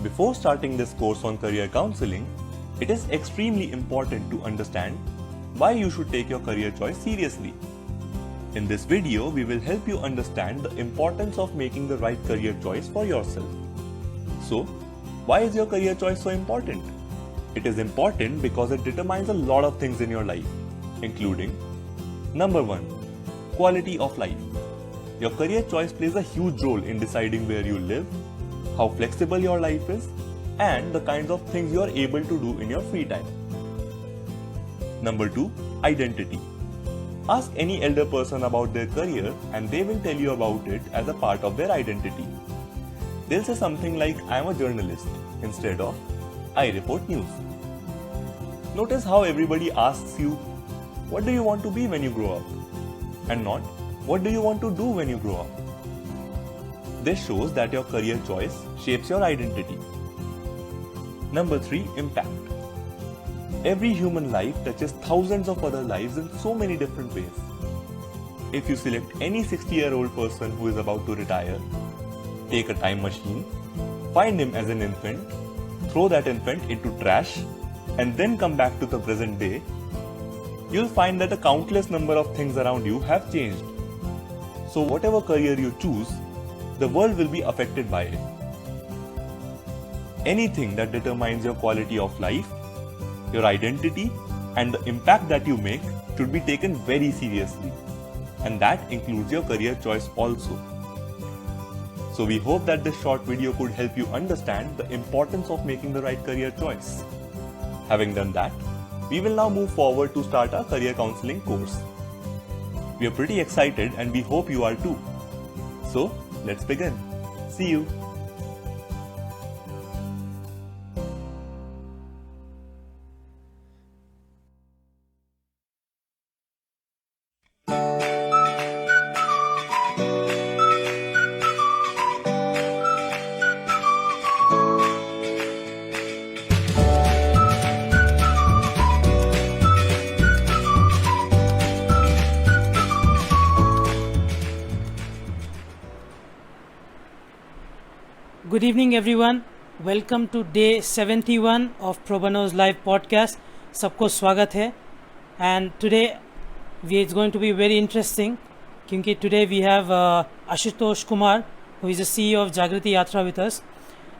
Before starting this course on career counseling, it is extremely important to understand why you should take your career choice seriously. In this video, we will help you understand the importance of making the right career choice for yourself. So, why is your career choice so important? It is important because it determines a lot of things in your life, including number 1, quality of life. Your career choice plays a huge role in deciding where you live, how flexible your life is, and the kinds of things you are able to do in your free time. Number 2, identity. Ask any elder person about their career and they will tell you about it as a part of their identity. They'll say something like, I am a journalist, instead of, I report news. Notice how everybody asks you, what do you want to be when you grow up? And not, what do you want to do when you grow up? This shows that your career choice shapes your identity. Number 3, impact. Every human life touches thousands of other lives in so many different ways. If you select any 60-year-old person who is about to retire, take a time machine, find him as an infant, throw that infant into trash, and then come back to the present day, you'll find that a countless number of things around you have changed. So whatever career you choose, the world will be affected by it. Anything that determines your quality of life, your identity, and the impact that you make should be taken very seriously. And that includes your career choice also. So we hope that this short video could help you understand the importance of making the right career choice. Having done that, we will now move forward to start our career counseling course. We are pretty excited and we hope you are too. So, let's begin. See you. Good evening everyone. Welcome to day 71 of Probano's live podcast. सबको स्वागत है. And today it's going to be very interesting क्योंकि today we have Ashutosh Kumar, who is the CEO of Jagriti Yatra with us.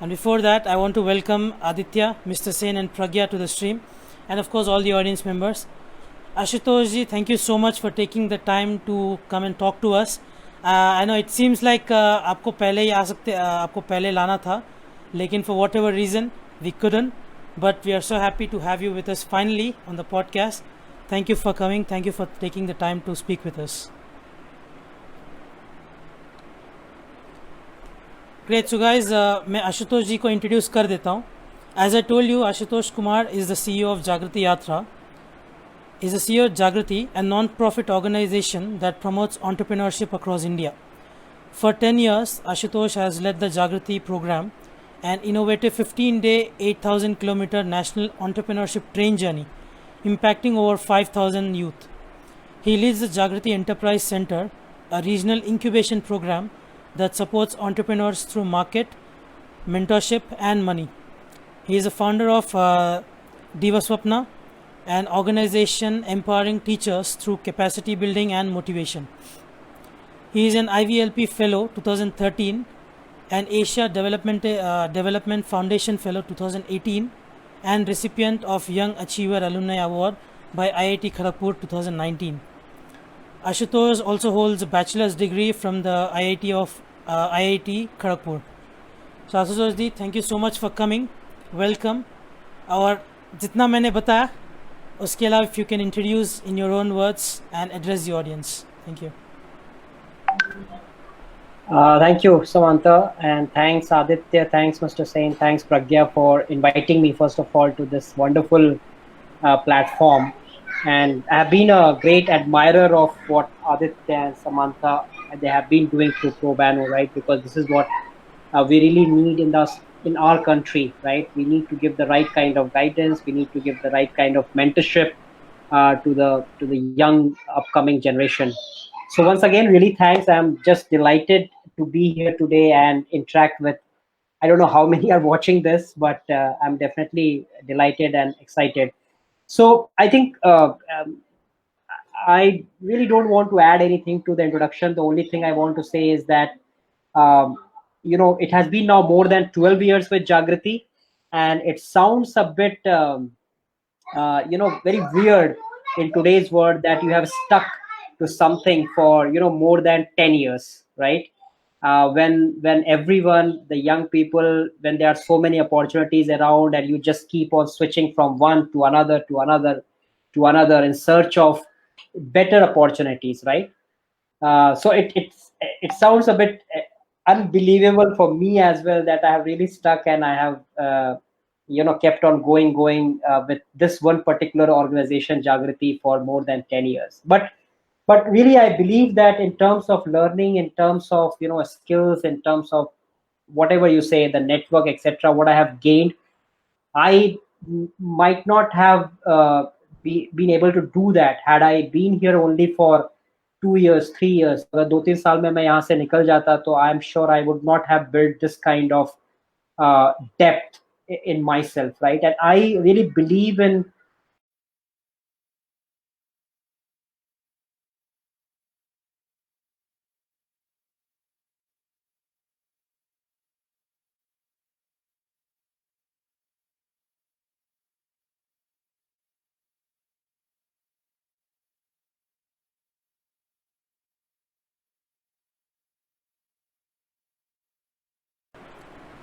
And before that, I want to welcome Aditya, Mr. Sen and Pragya to the stream, and of course all the audience members. Ashutosh ji, thank you so much for taking the time to come and talk to us. I know it seems like आपको पहले ही आ सकते आपको पहले लाना था, लेकिन for whatever reason we couldn't, but we are so happy to have you with us finally on the podcast. Thank you for coming. Thank you for taking the time to speak with us. Great. So guys, मैं आशुतोष जी को introduce कर देता हूँ. As I told you, Ashutosh Kumar is the CEO of Jagriti Yatra. Is the CEO of Jagriti, a non-profit organization that promotes entrepreneurship across India. For 10 years, Ashutosh has led the Jagriti program, an innovative 15-day, 8,000-kilometer national entrepreneurship train journey, impacting over 5,000 youth. He leads the Jagriti Enterprise Center, a regional incubation program that supports entrepreneurs through market, mentorship, and money. He is a founder of Divaswapna, an organization empowering teachers through capacity building and motivation. He is an IVLP Fellow 2013, an Asia Development Foundation Fellow 2018, and recipient of Young Achiever Alumni Award by IIT Kharagpur 2019. Ashutosh also holds a bachelor's degree from the IIT Kharagpur. So Ashutosh ji, thank you so much for coming. Welcome. और जितना मैंने बताया उसके अलावा if you can introduce in your own words and address the audience. Thank you. Thank you, Samantha, and thanks Aditya, thanks Mr. Sen, thanks Pragya for inviting me first of all to this wonderful platform. And I have been a great admirer of what Aditya and Samantha they have been doing through Probano, right? Because this is what we really need in our country, right? We need to give the right kind of guidance. We need to give the right kind of mentorship to the young upcoming generation. So once again, really thanks. I'm just delighted to be here today and interact with I don't know how many are watching this, but I'm definitely delighted and excited. So I think I really don't want to add anything to the introduction. The only thing I want to say is that um, it has been now more than 12 years with Jagriti, and it sounds a bit very weird in today's world that you have stuck to something for more than 10 years, right? When everyone, the young people, when there are so many opportunities around, and you just keep on switching from one to another to another to another in search of better opportunities, right? So it sounds a bit unbelievable for me as well that I have really stuck, and I have kept on going with this one particular organization, Jagriti, for more than 10 years. But really, I believe that in terms of learning, in terms of skills, in terms of whatever you say, the network, etc., what I have gained, I might not have been able to do that had I been here only for 2 years, 3 years. अगर 2-3 साल में मैं यहाँ से निकल जाता, तो I'm sure I would not have built this kind of depth in myself, right? And I really believe in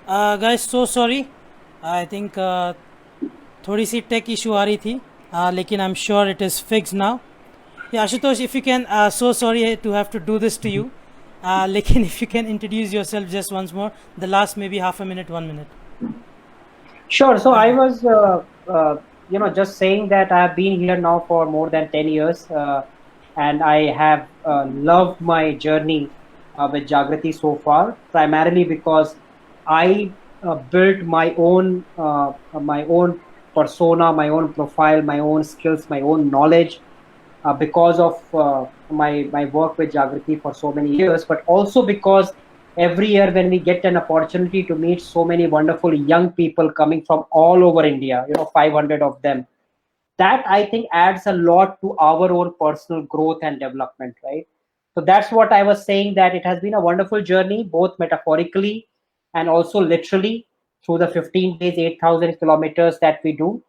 Guys, so sorry. I think थोड़ी सी टेक इशू आ रही थी, लेकिन I'm sure it is fixed now. Yeah, Ashutosh, if you can, so sorry to have to do this to you. Lekin, if you can introduce yourself just once more, the last maybe half a minute, 1 minute. Sure. So I was, just saying that I have been here now for more than 10 years, and I have loved my journey with Jagriti so far, primarily because I built my own persona, my own profile, my own skills, my own knowledge because of my work with Jagriti for so many years, but also because every year when we get an opportunity to meet so many wonderful young people coming from all over India, 500 of them, that I think adds a lot to our own personal growth and development, right? So that's what I was saying, that it has been a wonderful journey, both metaphorically and also literally, through the 15 days, 8,000 kilometers that we do.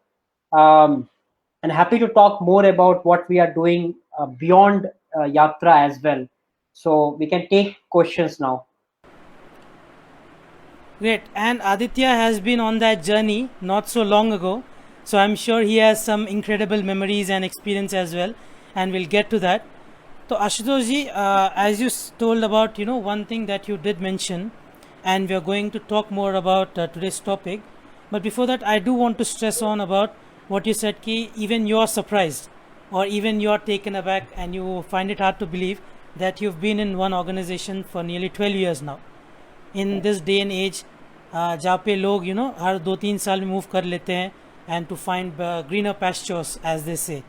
And happy to talk more about what we are doing beyond Yatra as well. So we can take questions now. Great. And Aditya has been on that journey not so long ago. So I'm sure he has some incredible memories and experience as well. And we'll get to that. So Ashutosh ji, as you told about, one thing that you did mention, and we are going to talk more about today's topic. But before that, I do want to stress on about what you said, ki even you're surprised or even you're taken aback and you find it hard to believe that you've been in one organization for nearly 12 years now. In this day and age, जहाँ पे लोग हर 2-3 साल में move कर लेते हैं and to find greener pastures, as they say.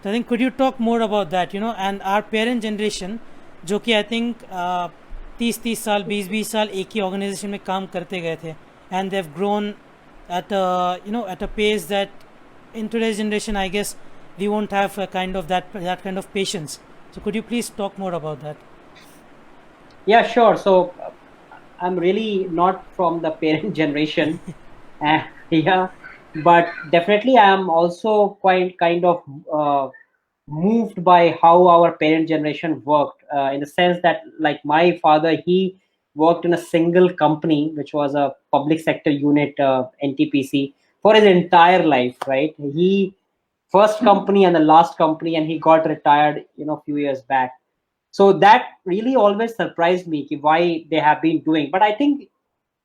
So I think could you talk more about that, and our parent generation, जो कि I think 30 साल 20 साल एक ही ऑर्गेनाइजेशन में काम करते गए थे, and they've grown at a pace that in today's generation I guess we won't have a kind of that kind of patience. So could you please talk more about that? Yeah, sure. So I'm really not from the parent generation. Yeah, but definitely I am also quite kind of moved by how our parent generation worked, in the sense that, like, my father, he worked in a single company, which was a public sector unit, NTPC, for his entire life, right? He first company and the last company, and he got retired, a few years back. So that really always surprised me, why they have been doing. But I think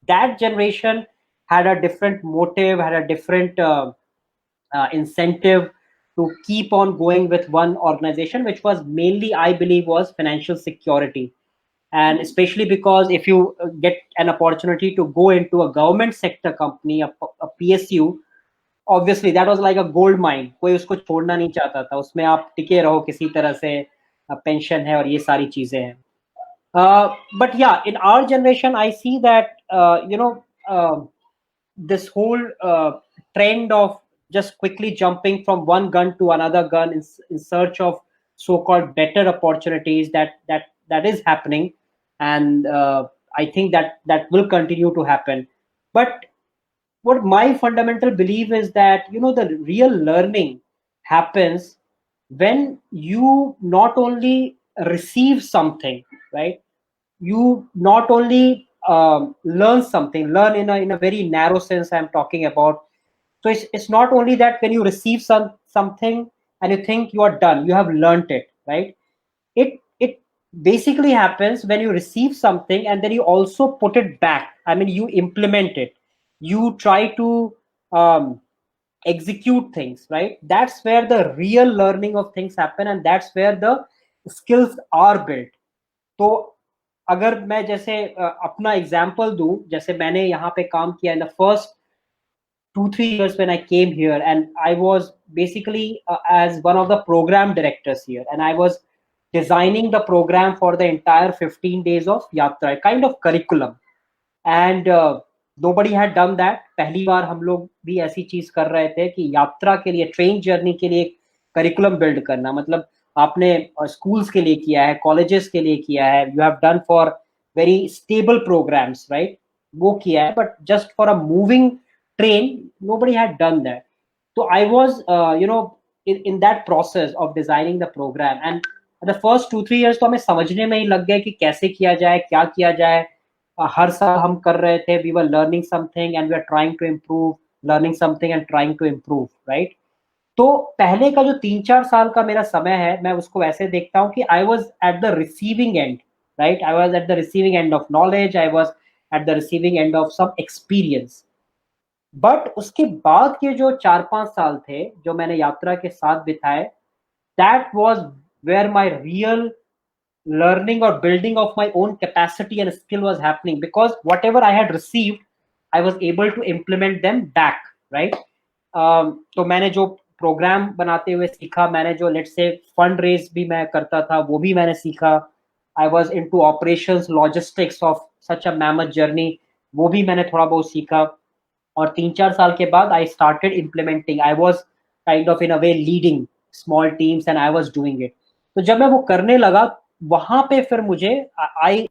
that generation had a different motive, had a different incentive to keep on going with one organization, which was mainly, I believe, was financial security. And especially because if you get an opportunity to go into a government sector company, a PSU, obviously that was like a gold mine. कोई उसको छोड़ना नहीं चाहता था, उसमें आप टिके रहो किसी तरह से, पेंशन है और ये सारी चीजें हैं. But yeah, in our generation, I see that this whole trend of just quickly jumping from one gun to another gun in search of so-called better opportunities that is happening, and I think that will continue to happen. But what my fundamental belief is that, you know, the real learning happens when you not only receive something, right? You not only learn in a very narrow sense I'm talking about. So it's not only that when you receive something and you think you are done, you have learned it, right? It basically happens when you receive something and then you also put it back. I mean, you implement it, you try to um, execute things, right? That's where the real learning of things happen, and that's where the skills are built. तो अगर मैं जैसे अपना example दूं, जैसे मैंने यहाँ पे काम किया in the first 2-3 years when I came here, and I was basically as one of the program directors here, and I was designing the program for the entire 15 days of Yatra, a kind of curriculum. And nobody had done that. पहली बार हम लोग भी ऐसी चीज कर रहे थे कि यात्रा के लिए, ट्रेन जर्नी के लिए एक करिकुलम बिल्ड करना. मतलब आपने स्कूल्स के लिए किया है, कॉलेजेस के लिए किया है, you have done for very stable programs, right? वो किया है, but just for a moving train, nobody had done that. So I was in that process of designing the program, and the first 2-3 years तो हमें समझने में ही लग गए कि कैसे किया जाए, क्या किया जाए. हर साल हम कर रहे थे, we were learning something and we are trying to improve, learning something and trying to improve, right? तो पहले का जो 3-4 साल का मेरा समय है, मैं उसको ऐसे देखता हूँ कि I was at the receiving end, right? I was at the receiving end of knowledge, I was at the receiving end of some experience. But उसके बाद के जो 4-5 साल थे जो मैंने यात्रा के साथ बिताए, that was where my real learning or building of my own capacity and skill was happening, because whatever I had received, I was able to implement them back, right? तो मैंने जो प्रोग्राम बनाते हुए सीखा, मैंने जो लेट्स से फंड रेज भी मैं करता था, वो भी मैंने सीखा. I was into operations logistics of such a mammoth journey, वो भी मैंने थोड़ा बहुत सीखा. और 3-4 साल के बाद I started implementing. I was kind of in a way leading small teams and I was doing it. तो जब मैं वो करने लगा, वहां पे फिर मुझे I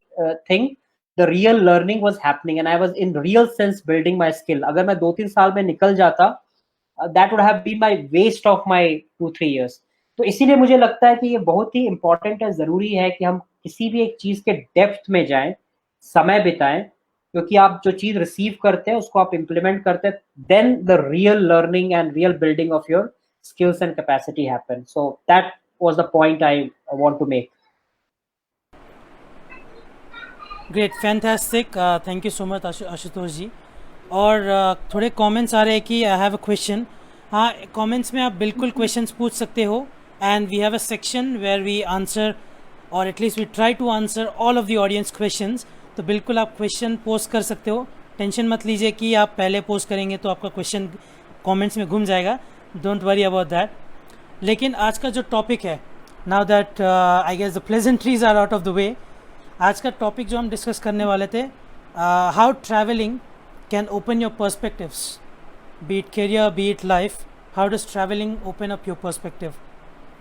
think the real learning was happening and I was in real sense building my skill. अगर मैं 2-3 साल में निकल जाता, that would have been my waste of my 2-3 years. तो इसीलिए मुझे लगता है कि ये बहुत ही इंपॉर्टेंट है, जरूरी है कि हम किसी भी एक चीज के डेप्थ में जाएं, समय बिताएं, क्योंकि आप जो चीज रिसीव करते हैं उसको आप इम्प्लीमेंट करते हैं, then the real learning and real building of your skills and capacity happen. So that was the point I want to make. Great, fantastic, thank you so much Ashutosh ji. और थोड़े कमेंट्स आ रहे हैं कि आई हैव अ क्वेश्चन. हाँ, comments में आप बिल्कुल क्वेश्चंस पूछ सकते हो, and we have a section where we answer, और at least we try to answer all of the audience questions. तो बिल्कुल आप क्वेश्चन पोस्ट कर सकते हो. टेंशन मत लीजिए कि आप पहले पोस्ट करेंगे तो आपका क्वेश्चन कमेंट्स में घूम जाएगा. Don't worry about that. लेकिन आज का जो टॉपिक है, now that I guess the pleasantries are out of the way, आज का टॉपिक जो हम डिस्कस करने वाले थे, how travelling can open your perspectives, be it career, be it life. How does travelling open up your perspective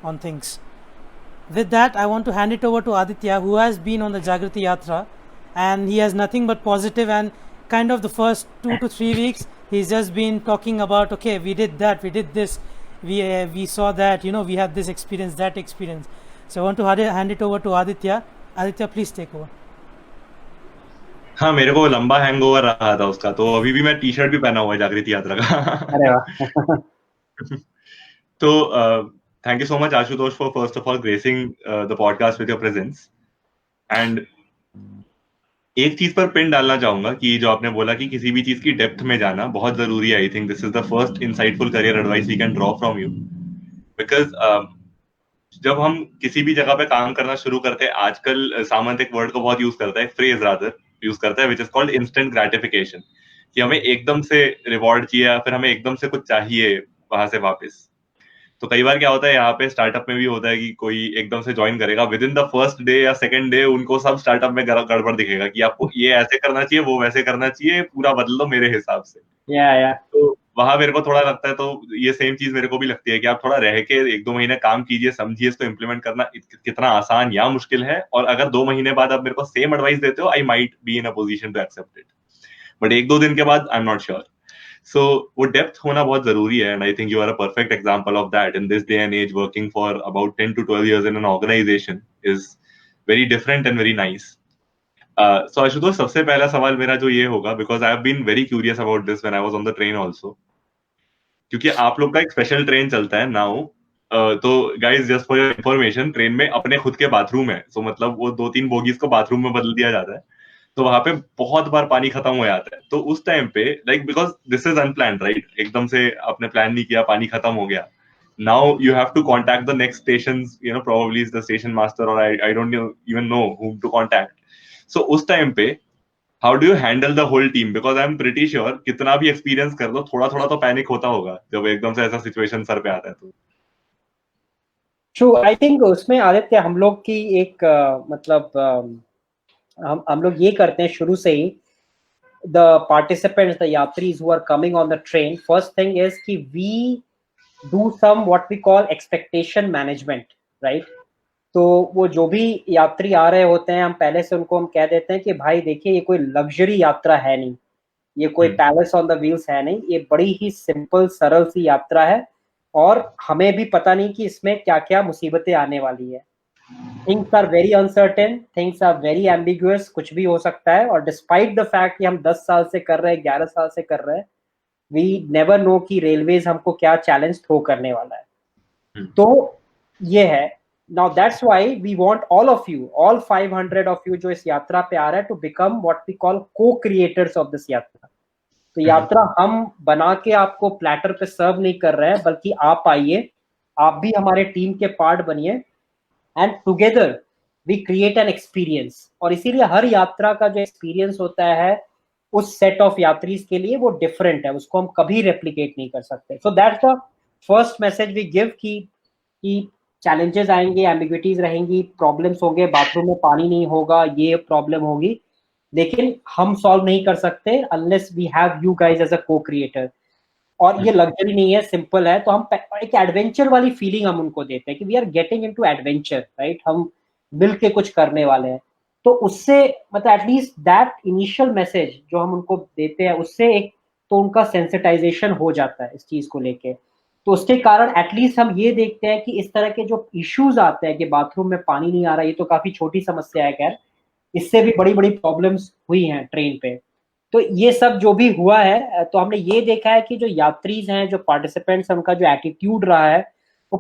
on things? With that, I want to hand it over to Aditya, who has been on the Jagrati Yatra, and he has nothing but positive, and kind of the first 2 to 3 weeks he's just been talking about, okay, we did that, we did this, we saw that, you know, we had this experience, that experience. So I want to hand it over to Aditya. Aditya, please take over. हाँ, मेरे को लंबा hangover रहा था उसका, तो अभी भी मैं टी शर्ट भी पहना हुआ है जागृति यात्रा का. अरे वाह. तो thank you so much, Ashutosh, for first of all gracing the podcast with your presence. And एक चीज पर पिन डालना चाहूंगा कि जो आपने बोला कि किसी भी चीज की डेप्थ में जाना बहुत जरूरी है. I think this is the first insightful career advice we can draw from you, because जब हम किसी भी जगह पे काम करना शुरू करते हैं, आजकल सामंत एक वर्ड को बहुत यूज करता है, फ्रेज रादर यूज करता है, which is called instant gratification, कि हमें एकदम से रिवॉर्ड चाहिए या फिर हमें एकदम से कुछ चाहिए वहां से वापस. तो कई बार क्या होता है यहाँ पे स्टार्टअप में भी होता है कि कोई एकदम से ज्वाइन करेगा, with in the first day या सेकंड डे उनको सब स्टार्टअप में गड़बड़ दिखेगा कि आपको ये ऐसे करना चाहिए, वो वैसे करना चाहिए, पूरा बदल दो मेरे हिसाब से। या तो वहां मेरे को थोड़ा लगता है, तो ये सेम चीज मेरे को भी लगती है कि आप थोड़ा रह के 1-2 महीने काम कीजिए, समझिए इसको इम्प्लीमेंट करना कितना आसान या मुश्किल है, और अगर 2 महीने बाद आप मेरे को सेम एडवाइस देते हो, I might be in a position to accept it, but 1-2 दिन के बाद I am not sure. So वो डेप्थ होना बहुत जरूरी है, and I think you are a perfect example of that in this day and age. Working for about 10 to 12 years in an organization is very different and very nice. So Ashutosh, सबसे पहला सवाल मेरा जो ये होगा, because I have been very curious about this when I was on the train also, क्योंकि आप लोग का एक स्पेशल ट्रेन चलता है नाउ। तो guys, just for your information, train में अपने खुद के बाथरूम है, सो मतलब वो 2-3 बोगीज को बाथरूम में बदल दिया जाता है। तो वहां पे बहुत बार पानी खत्म हो जाता है, तो उस टाइम पे like, because this is unplanned right, एकदम से आपने प्लान नहीं किया, पानी खत्म हो गया, now you have to contact the next station, you know, probably is the station master, और I don't even know whom to contact. So उस टाइम पे how do you handle the whole team, because I am pretty sure कितना भी experience कर लो, थोड़ा थोड़ा तो panic होता होगा जब एकदम से ऐसा सिचुएशन सर पे आता है तो। ट्रू, आई थिंक उसमें आदित्य हम लोग की एक मतलब हम लोग ये करते हैं शुरू से ही, the participants, the yatris who are coming on the train, first thing is कि we do some what we call expectation management, right? तो वो जो भी यात्री आ रहे होते हैं, हम पहले से उनको हम कह देते हैं कि भाई देखिए, ये कोई लग्जरी यात्रा है नहीं, ये कोई पैलेस ऑन द व्हील्स है नहीं, ये बड़ी ही सिंपल सरल सी यात्रा है, और हमें भी पता नहीं कि इसमें क्या क्या मुसीबतें आने वाली है। Things are very uncertain, things are very ambiguous, कुछ भी हो सकता है, और डिस्पाइट द फैक्ट कि हम 10 साल से कर रहे हैं, 11 साल से कर रहे हैं, वी नेवर नो कि रेलवेज हमको क्या चैलेंज थ्रो करने वाला है। तो ये है, now that's why we want all of you, all 500 of you जो इस यात्रा पे आ रहा है, to become what we call co creators of this यात्रा। तो यात्रा हम बना के आपको प्लेटर पे सर्व नहीं कर रहे हैं, बल्कि आप आइए, आप भी हमारे टीम के पार्ट बनिए, and together we create an experience. और इसीलिए हर यात्रा का जो एक्सपीरियंस होता है उस सेट ऑफ यात्रीज के लिए वो डिफरेंट है, उसको हम कभी रेप्लिकेट नहीं कर सकते। So that's the first message we give कि चैलेंजेस आएंगे, एम्बिग्विटीज रहेंगी, प्रॉब्लम्स होंगे, बाथरूम में पानी नहीं होगा, ये प्रॉब्लम होगी, लेकिन हम सॉल्व नहीं कर सकते unless we have you guys as a co creator. और ये लग्जरी नहीं है, सिंपल है, तो हम एक एडवेंचर वाली फीलिंग हम उनको देते हैं कि we are getting into adventure, right, हम मिल के कुछ करने वाले हैं। तो उससे मतलब एटलीस्ट दैट इनिशियल मैसेज जो हम उनको देते हैं, उससे एक तो उनका सेंसिटाइजेशन हो जाता है इस चीज को लेके। तो उसके कारण एटलीस्ट हम ये देखते हैं कि इस तरह के जो इश्यूज आते हैं कि बाथरूम में पानी नहीं आ रहा, ये तो काफी छोटी समस्या है, खैर इससे भी बड़ी बड़ी प्रॉब्लम्स हुई हैं ट्रेन पे। तो ये सब जो भी हुआ है, तो हमने ये देखा है कि जो यात्रीज हैं, जो पार्टिसिपेंट्स हैं, उनका जो एटीट्यूड रहा है वो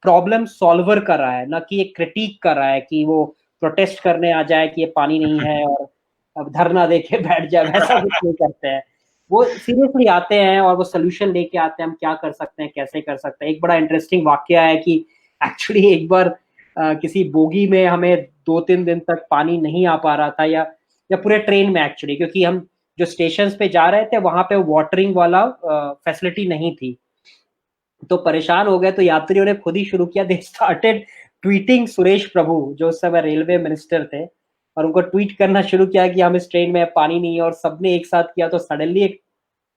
प्रॉब्लम सॉल्वर कर रहा है, ना कि एक क्रिटिक कर रहा है कि वो प्रोटेस्ट करने आ जाए कि ये पानी नहीं है और अब धरना दे के बैठ जाए, वैसा कुछ नहीं करते हैं। वो सीरियसली आते हैं और वो सोल्यूशन लेके आते हैं, हम क्या कर सकते हैं, कैसे कर सकते हैं। एक बड़ा इंटरेस्टिंग वाक्य है कि एक्चुअली एक बार किसी बोगी में हमें 2-3 दिन तक पानी नहीं आ पा रहा था, या पूरे ट्रेन में एक्चुअली, क्योंकि हम जो स्टेशन पे जा रहे थे वहां पे वाटरिंग वाला फैसिलिटी नहीं थी, तो परेशान हो गए। तो यात्रियों ने खुद ही शुरू किया, दे स्टार्टेड ट्वीटिंग सुरेश प्रभु, जो उस समय रेलवे मिनिस्टर थे, और उनको ट्वीट करना शुरू किया कि हम इस ट्रेन में पानी नहीं है, और सबने एक साथ किया, तो सडनली एक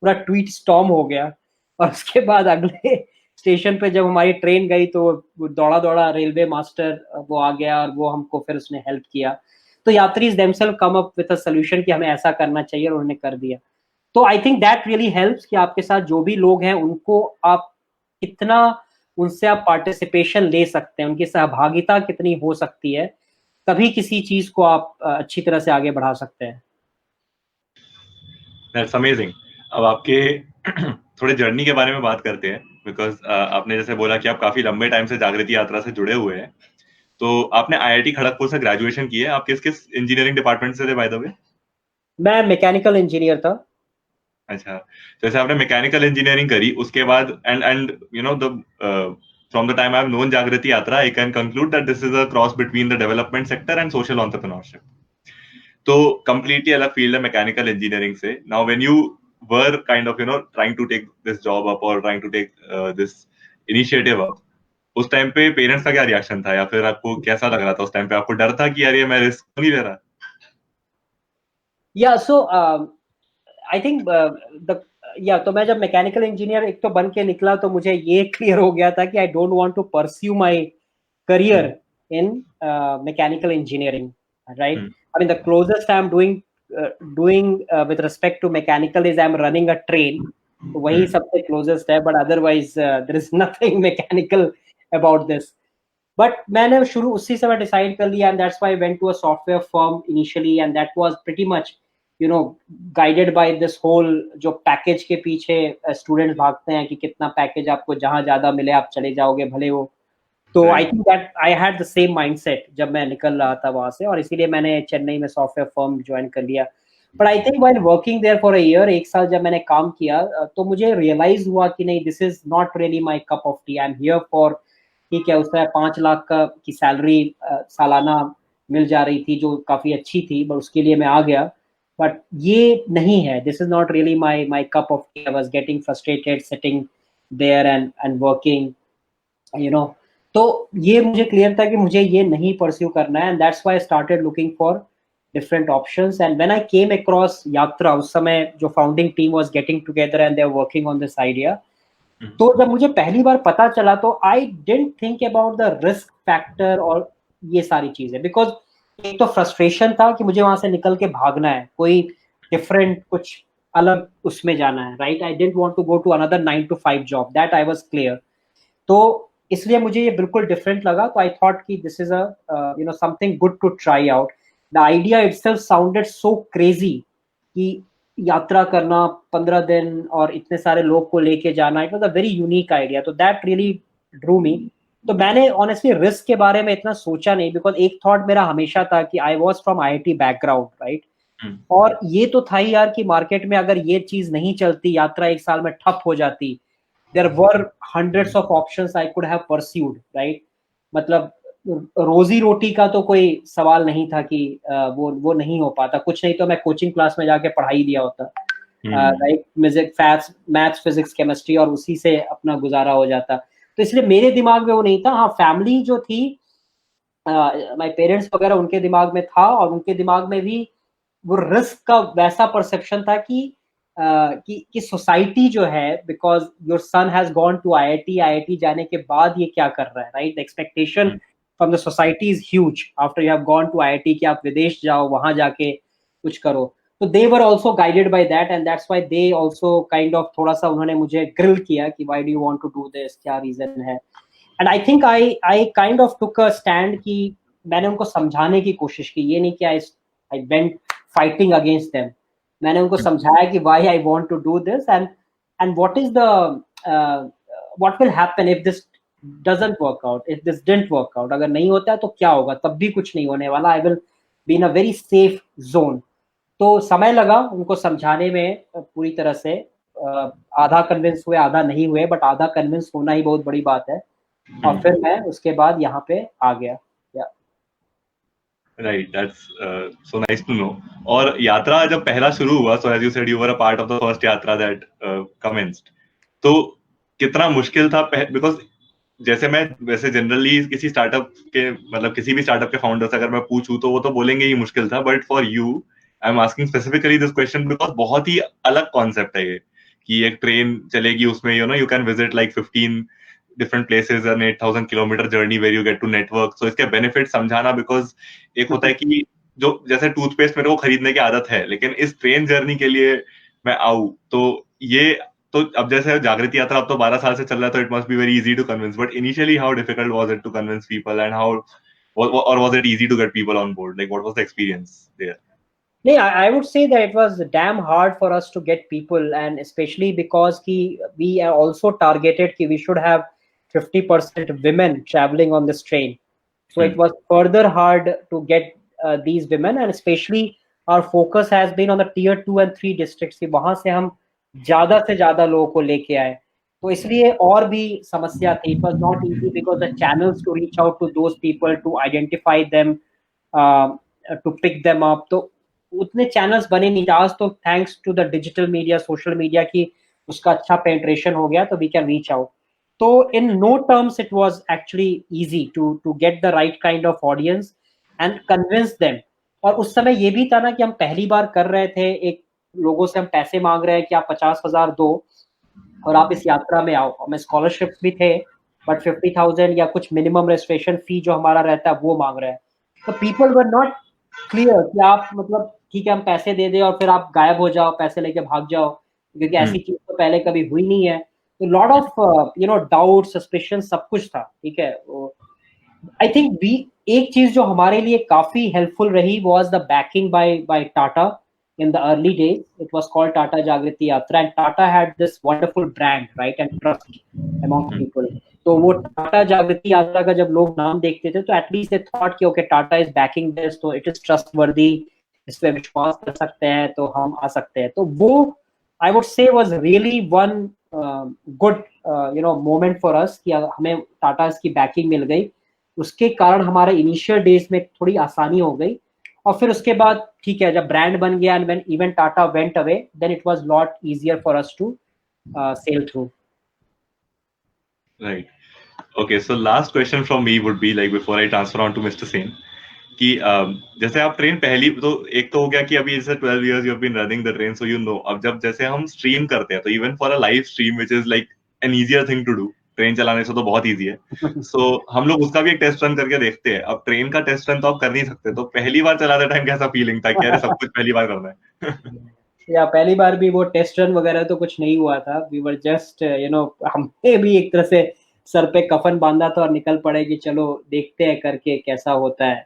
पूरा ट्वीट स्टॉर्म हो गया। और उसके बाद अगले स्टेशन पे जब हमारी ट्रेन गई तो वो दौड़ा दौड़ा रेलवे मास्टर वो आ गया, और वो हमको फिर उसने हेल्प किया। तो यात्री themselves come up with a solution कि हमें ऐसा करना चाहिए, और उन्होंने कर दिया। तो I think that really helps कि आपके साथ जो भी लोग हैं उनको आप कितना, उनसे आप पार्टिसिपेशन ले सकते हैं, उनकी सहभागिता कितनी हो सकती है, तभी किसी चीज को आप अच्छी तरह से आगे बढ़ा सकते हैं। That's amazing. अब आपके थोड़े जर्नी के बारे में बात करते हैं, बिकॉज आपने जैसे बोला कि आप काफी लंबे टाइम से जागृति यात्रा से जुड़े हुए हैं। तो आपने आईआईटी खड़गपुर से ग्रेजुएशन की है, आप किस किस इंजीनियरिंग डिपार्टमेंट से थे बाय द वे? मैं मैकेनिकल इंजीनियर था। अच्छा, जैसे आपने मैकेनिकल इंजीनियरिंग करी, उसके बाद and you know the from the time I have known Jagriti Yatra, I can conclude that this is a cross between the development sector and social entrepreneurship. तो completely अलग फील्ड है मैकेनिकल इंजीनियरिंग से। Now when you were kind of, you know, trying to take this job up और trying to take this initiative up, उस time पे parents का क्या reaction था, या फिर आपको कैसा लग रहा था उस टाइम पे? आपको डर था कि यार ये मैं रिस्क नहीं ले रहा? Yeah, so I think the या तो मैं जब मैकेनिकल इंजीनियर एक तो बन के निकला तो मुझे ये क्लियर हो गया था कि I don't want to pursue my career in mechanical engineering, right? I mean the closest I'm doing with respect to mechanical is I'm running a train, तो वही सबसे closest है, but otherwise there is nothing mechanical about this. But मैंने शुरू उसी समय decide कर लिया, and that's why I went to a software firm initially, and that was pretty much guided by this whole जो पैकेज के पीछे स्टूडेंट्स भागते हैं कि कितना पैकेज आपको जहां ज्यादा मिले आप चले जाओगे भले हो। तो I think that I had the same mindset जब मैं निकल रहा था वहां से, और इसीलिए मैंने चेन्नई में सॉफ्टवेयर फर्म ज्वाइन कर लिया। But I think while working there for a year, एक साल जब मैंने काम किया तो मुझे रियलाइज हुआ कि नहीं, this is not really my cup of tea. I am here for, ठीक है, उसमें 5 लाख की सैलरी सालाना मिल जा रही थी जो काफी अच्छी थी, बट उसके लिए मैं आ गया। बट ये नहीं है, this is not really my cup of tea. I was getting frustrated sitting there and working, तो ये मुझे क्लियर था कि मुझे ये नहीं परस्यू करना है, and that's why I started looking for different options. And when I came across यात्रा, उस समय जो founding team was getting together and they were working on this idea, तो जब मुझे पहली बार पता चला तो I didn't think about the risk factor और ये सारी चीजें, बिकॉज एक तो फ्रस्ट्रेशन था कि मुझे वहां से निकल के भागना है, कोई डिफरेंट कुछ अलग उसमें जाना है, right? I didn't want to go to another 9 to 5 job, that I was clear. तो इसलिए मुझे ये बिल्कुल डिफरेंट लगा, तो आई थॉट कि this is a something good to try out. The idea itself sounded so crazy कि यात्रा करना 15 दिन और इतने सारे लोग को लेके जाना, it was a very unique idea, तो दैट रियली ड्रू मी। तो मैंने ऑनेस्टली रिस्क के बारे में इतना सोचा नहीं, बिकॉज एक थॉट मेरा हमेशा था कि I was from IIT background, right? और ये तो था ही यार कि मार्केट में अगर ये चीज नहीं चलती, यात्रा एक साल में ठप हो जाती, there were hundreds of options I could have pursued, right? मतलब रोजी रोटी का तो कोई सवाल नहीं था कि वो नहीं हो पाता, कुछ नहीं तो मैं कोचिंग क्लास में जाके पढ़ाई दिया होता, राइट? मैथ्स फिजिक्स केमिस्ट्री, और उसी से अपना गुजारा हो जाता। तो इसलिए मेरे दिमाग में वो नहीं था। हाँ, फैमिली जो थी, माय पेरेंट्स वगैरह, उनके दिमाग में था, और उनके दिमाग में भी वो रिस्क का वैसा परसेप्शन था कि सोसाइटी जो है, because your son has gone to IIT जाने के बाद ये क्या कर रहा है, right? The expectation from the society is huge after you have gone to IIT कि आप विदेश जाओ, वहां जाके कुछ करो। तो they were also guided by that, and that's why they also kind of थोड़ा सा उन्होंने मुझे ग्रिल किया कि why do you want to do this, क्या रीजन है। And I think I kind of took a stand कि मैंने उनको समझाने की कोशिश की, ये नहीं कि I went fighting against them. मैंने उनको समझाया कि why I want to do this and what is the what will happen if this doesn't work out, if this didn't work out, अगर नहीं होता है तो क्या होगा, तब भी कुछ नहीं होने वाला, I will be in a very safe zone। तो समय लगा उनको समझाने में पूरी तरह से, आधा कन्विंस हुए आधा नहीं हुए, बट आधा कन्विंस होना ही बहुत बड़ी बात है, और फिर मैं उसके बाद यहाँ पे आ गया। Right, that's so nice to know. और यात्रा जब पहला शुरू हुआ, so as you said you were a part of the first यात्रा that commenced, तो कितना मुश्किल था? because जैसे मैं वैसे जनरली किसी स्टार्टअप के, मतलब किसी भी स्टार्टअप के फाउंडर से अगर मैं पूछूं तो वो तो बोलेंगे ही मुश्किल था, but for you I am asking specifically this question because बहुत ही अलग कॉन्सेप्ट है ये, कि एक ट्रेन चलेगी, उसमें you can visit like 15 different places, an 8,000 kilometer journey where you get to network. So इसके benefits समझाना, because एक होता है कि जो जैसे टूथपेस्ट मेरे को खरीदने की आदत है, लेकिन इस ट्रेन जर्नी के लिए मैं आऊँ, तो ये तो अब जैसे जागृति यात्रा अब तो 12 साल से चल रहा है, तो it must be very easy to convince, but initially how difficult was it to convince people, and how or was it easy to get people on board? Like, what was the experience there? Yeah, I would say that it was damn hard for us to get people, and especially because we are also targeted कि we should have 50% women traveling on this train. So it was further hard to get these women, and especially our focus has been on the tier 2 and 3 districts कि वहां से हम ज्यादा से ज्यादा लोगों को लेके आए, तो इसलिए और भी समस्या थी। It was not easy because the channels to reach out to those people, to identify them, to pick them up, तो उतने चैनल्स बने नहीं। आज तो thanks to the digital media, social media की उसका अच्छा पेनिट्रेशन हो गया, तो वी कैन रीच आउट। तो in no terms it was actually easy to get the right kind of audience and convince them. और उस समय ये भी था ना कि हम पहली बार कर रहे थे, एक लोगों से हम पैसे मांग रहे हैं कि आप 50,000 दो और आप इस यात्रा में आओ। हमें स्कॉलरशिप्स भी थे, बट 50,000 या कुछ मिनिमम रजिस्ट्रेशन फी जो हमारा रहता है वो मांग रहे हैं। तो पीपल वर नॉट क्लियर कि आप मतलब ठीक है हम पैसे दे दें और फिर आप गायब हो जाओ, पैसे लेके भाग जाओ, क्योंकि ऐसी चीज तो पहले कभी हुई नहीं है। तो लॉट ऑफ डाउट, सस्पिशन, सब कुछ था। ठीक है, आई थिंक वी एक चीज जो हमारे लिए काफी हेल्पफुल रही was the backing by Tata in the early days. It was called Tata Jagriti Yatra, and Tata had this wonderful brand, right, and trust among people. तो वो टाटा जागृति यात्रा का जब लोग नाम देखते थे तो एटलीस्ट दे थॉट कि okay Tata is banking this, तो इट इज ट्रस्टवर्दी, इस पे विश्वास कर सकते हैं, तो हम आ सकते हैं। तो वो I would say was really one good moment for us कि हमें टाटा की बैकिंग मिल गई। उसके कारण हमारे इनिशियल डेज में थोड़ी आसानी हो गई, और फिर उसके बाद ठीक है जब ब्रांड बन गया and when even Tata went away then it was lot easier for us to sell through. Right. Okay, so last question from me would be like before I transfer on to Mr. Sen कि जैसे आप train पहली तो एक तो हो गया कि अभी जैसे 12 years you have been running the train so you know, अब जब जैसे हम स्ट्रीम करते हैं तो even for a live stream which is like an easier thing to do, train चलाने से तो बहुत इजी है। सो हम लोग उसका भी एक टेस्ट रन करके देखते हैं। अब ट्रेन का टेस्ट रन तो आप कर नहीं सकते, तो पहली बार चलाते टाइम कैसा फीलिंग था कि अरे सब कुछ पहली बार करना है? या पहली बार भी वो टेस्ट रन वगैरह तो कुछ नहीं हुआ था। वी वर जस्ट हमने भी एक तरह से सर पे कफन बांधा था और निकल पड़े कि चलो देखते हैं करके कैसा होता है।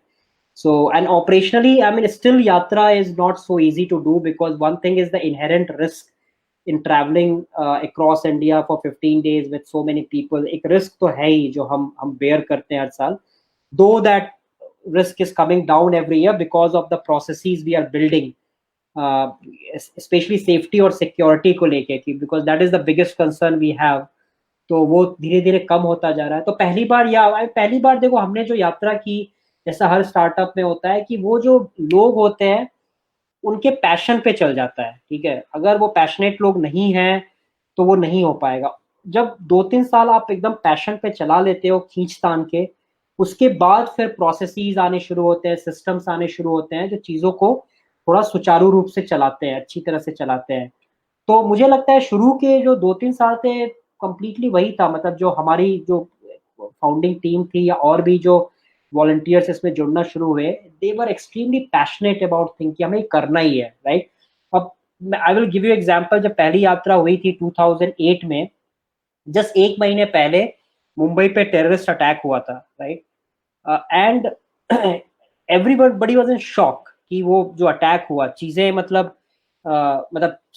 So and operationally, I mean, still yatra is not so easy to do because one thing is the inherent risk in traveling across India for 15 days with so many people. एक risk तो है ही जो हम bear करते हैं हर साल, though that risk is coming down every year because of the processes we are building, especially safety और security को लेके कि because that is the biggest concern we have. तो वो धीरे धीरे कम होता जा रहा है। तो पहली बार देखो हमने जो यात्रा की, जैसा हर स्टार्टअप में होता है कि वो जो लोग होते हैं उनके पैशन पे चल जाता है। ठीक है, अगर वो पैशनेट लोग नहीं हैं तो वो नहीं हो पाएगा। जब 2-3 साल आप एकदम पैशन पे चला लेते हो खींच तान के, उसके बाद फिर प्रोसेसेस आने शुरू होते हैं, सिस्टम्स आने शुरू होते हैं जो चीज़ों को थोड़ा सुचारू रूप से चलाते हैं, अच्छी तरह से चलाते हैं। तो मुझे लगता है शुरू के जो 2-3 साल थे कंप्लीटली वही था, मतलब जो हमारी जो फाउंडिंग टीम थी या और भी जो वॉलंटियर्स इसमें जुड़ना शुरू हुए, they were extremely passionate about thing कि हमें करना ही है, राइट। अब I will give you example. जब पहली यात्रा हुई थी 2008 में, जस्ट 1 महीने पहले मुंबई पे टेररिस्ट अटैक हुआ था, right, and everybody was in shock कि वो जो अटैक हुआ, चीजें मतलब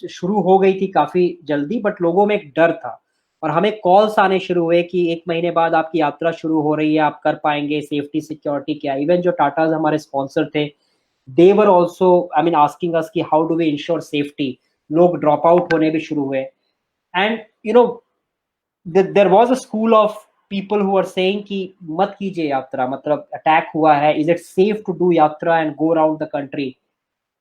शुरू हो गई थी काफी जल्दी, बट लोगों में एक डर था और हमें कॉल्स आने शुरू हुए कि 1 महीने बाद आपकी यात्रा शुरू हो रही है, आप कर पाएंगे, सेफ्टी सिक्योरिटी क्या। इवन जो टाटा हमारे स्पॉन्सर थे, they were also I mean asking us कि how do we ensure safety. लोग ड्रॉप आउट होने भी शुरू हुए, and there was a school of people who are saying कि मत कीजिए यात्रा, मतलब अटैक हुआ है, is it safe to do yatra and go around the country.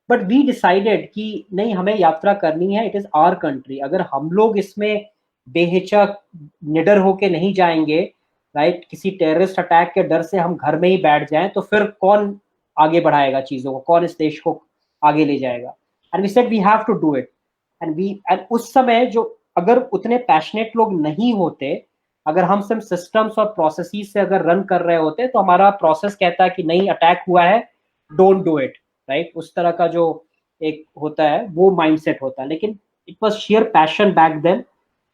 But we decided कि नहीं, हमें यात्रा करनी है, इट इज आवर कंट्री। अगर हम लोग इसमें बेहिचक निडर होके नहीं जाएंगे, राइट, किसी टेररिस्ट अटैक के डर से हम घर में ही बैठ जाएं, तो फिर कौन आगे बढ़ाएगा चीजों को, कौन इस देश को आगे ले जाएगा। And we said we have to do it, and उस समय जो अगर उतने पैशनेट लोग नहीं होते, अगर हम सिर्फ सिस्टम्स और प्रोसेसेस से अगर रन कर रहे होते, तो हमारा प्रोसेस कहता है कि नहीं अटैक हुआ है, डोंट डू इट, राइट। उस तरह का जो एक होता है वो माइंडसेट होता है, लेकिन it was share passion back then,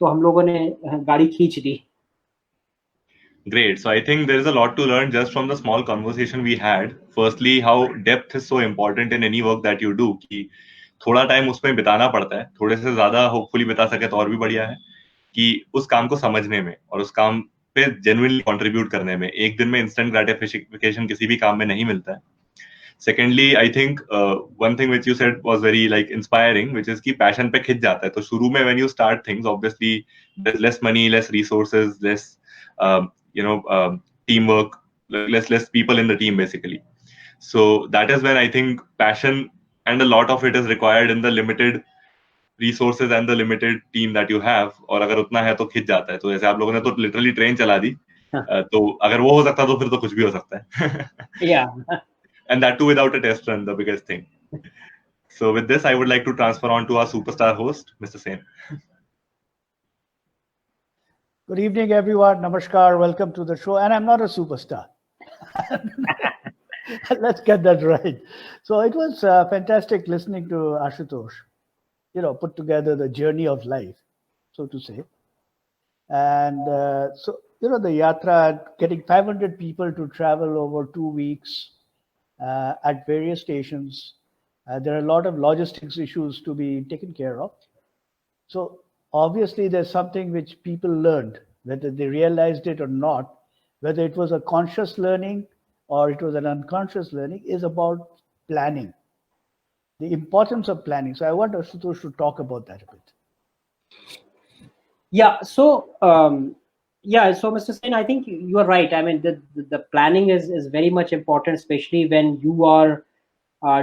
तो हम लोगों ने गाड़ी खींच दी। Great. So I think there is a lot to learn just from the small conversation we had. Firstly, how depth is so important in any work that you do कि थोड़ा time उसमें बिताना पड़ता है, थोड़े से ज्यादा होपफुली बिता सके तो और भी बढ़िया है, कि उस काम को समझने में और उस काम पे जेन्युइनली कंट्रीब्यूट करने में। एक दिन में इंस्टेंट ग्रेटिफिकेशन किसी भी काम में नहीं मिलता है। Secondly, I think one thing which you said was very like inspiring, which is कि passion पे खिंच जाता है। तो शुरू में when you start things, obviously there's less money, less resources, less teamwork, less people in the team basically. So that is when I think passion and a lot of it is required in the limited resources and the limited team that you have, और अगर उतना है तो खिंच जाता है. तो जैसे आप लोगों ने तो literally ट्रेन चला दी, तो अगर वो हो सकता तो फिर तो कुछ भी हो सकता है. Yeah. And that too without a test run, the biggest thing. So with this, I would like to transfer on to our superstar host, Mr. Sen. Good evening, everyone. Namaskar. Welcome to the show. And I'm not a superstar. Let's get that right. So it was fantastic listening to Ashutosh, put together the journey of life, so to say. And the yatra, getting 500 people to travel over 2 weeks at various stations. There are a lot of logistics issues to be taken care of. So obviously there's something which people learned, whether they realized it or not, whether it was a conscious learning or it was an unconscious learning, is about planning, the importance of planning. So I want Ashutosh to talk about that a bit. Yeah. So, so Mr. Sen, I think you are right. I mean, the planning is very much important, especially when you are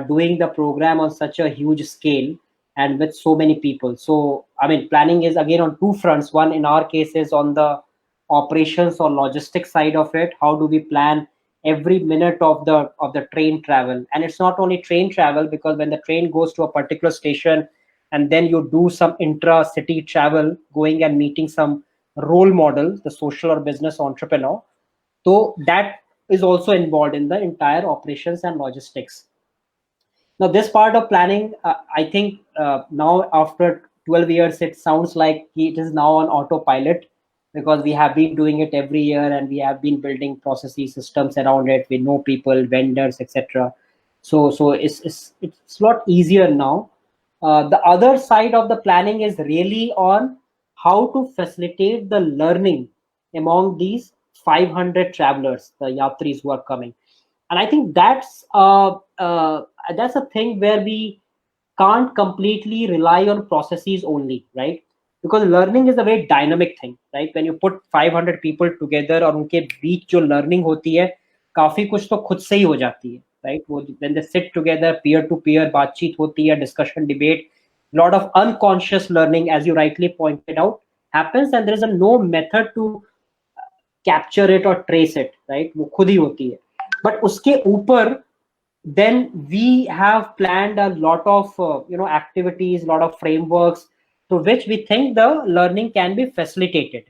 doing the program on such a huge scale and with so many people. So, I mean, planning is again on two fronts. One, in our case, is on the operations or logistics side of it. How do we plan every minute of the train travel? And it's not only train travel, because when the train goes to a particular station and then you do some intra-city travel, going and meeting some role model, the social or business entrepreneur, so that is also involved in the entire operations and logistics. Now, this part of planning, I think now after 12 years, it sounds like it is now on autopilot, because we have been doing it every year and we have been building processes, systems around it. We know people, vendors, etc. So it's a lot easier now. The other side of the planning is really on how to facilitate the learning among these 500 travelers, the yatris who are coming. And I think that's a thing where we can't completely rely on processes only, right? Because learning is a very dynamic thing, right? When you put 500 people together और उनके बीच जो learning होती है, काफी कुछ तो खुद से ही हो जाती है, right? When they sit together, peer to peer बातचीत होती है, discussion, debate, lot of unconscious learning, as you rightly pointed out, happens, and there is no method to capture it or trace it, right? वो खुद ही होती है. But उसके ऊपर, then we have planned a lot of activities, a lot of frameworks through which we think the learning can be facilitated.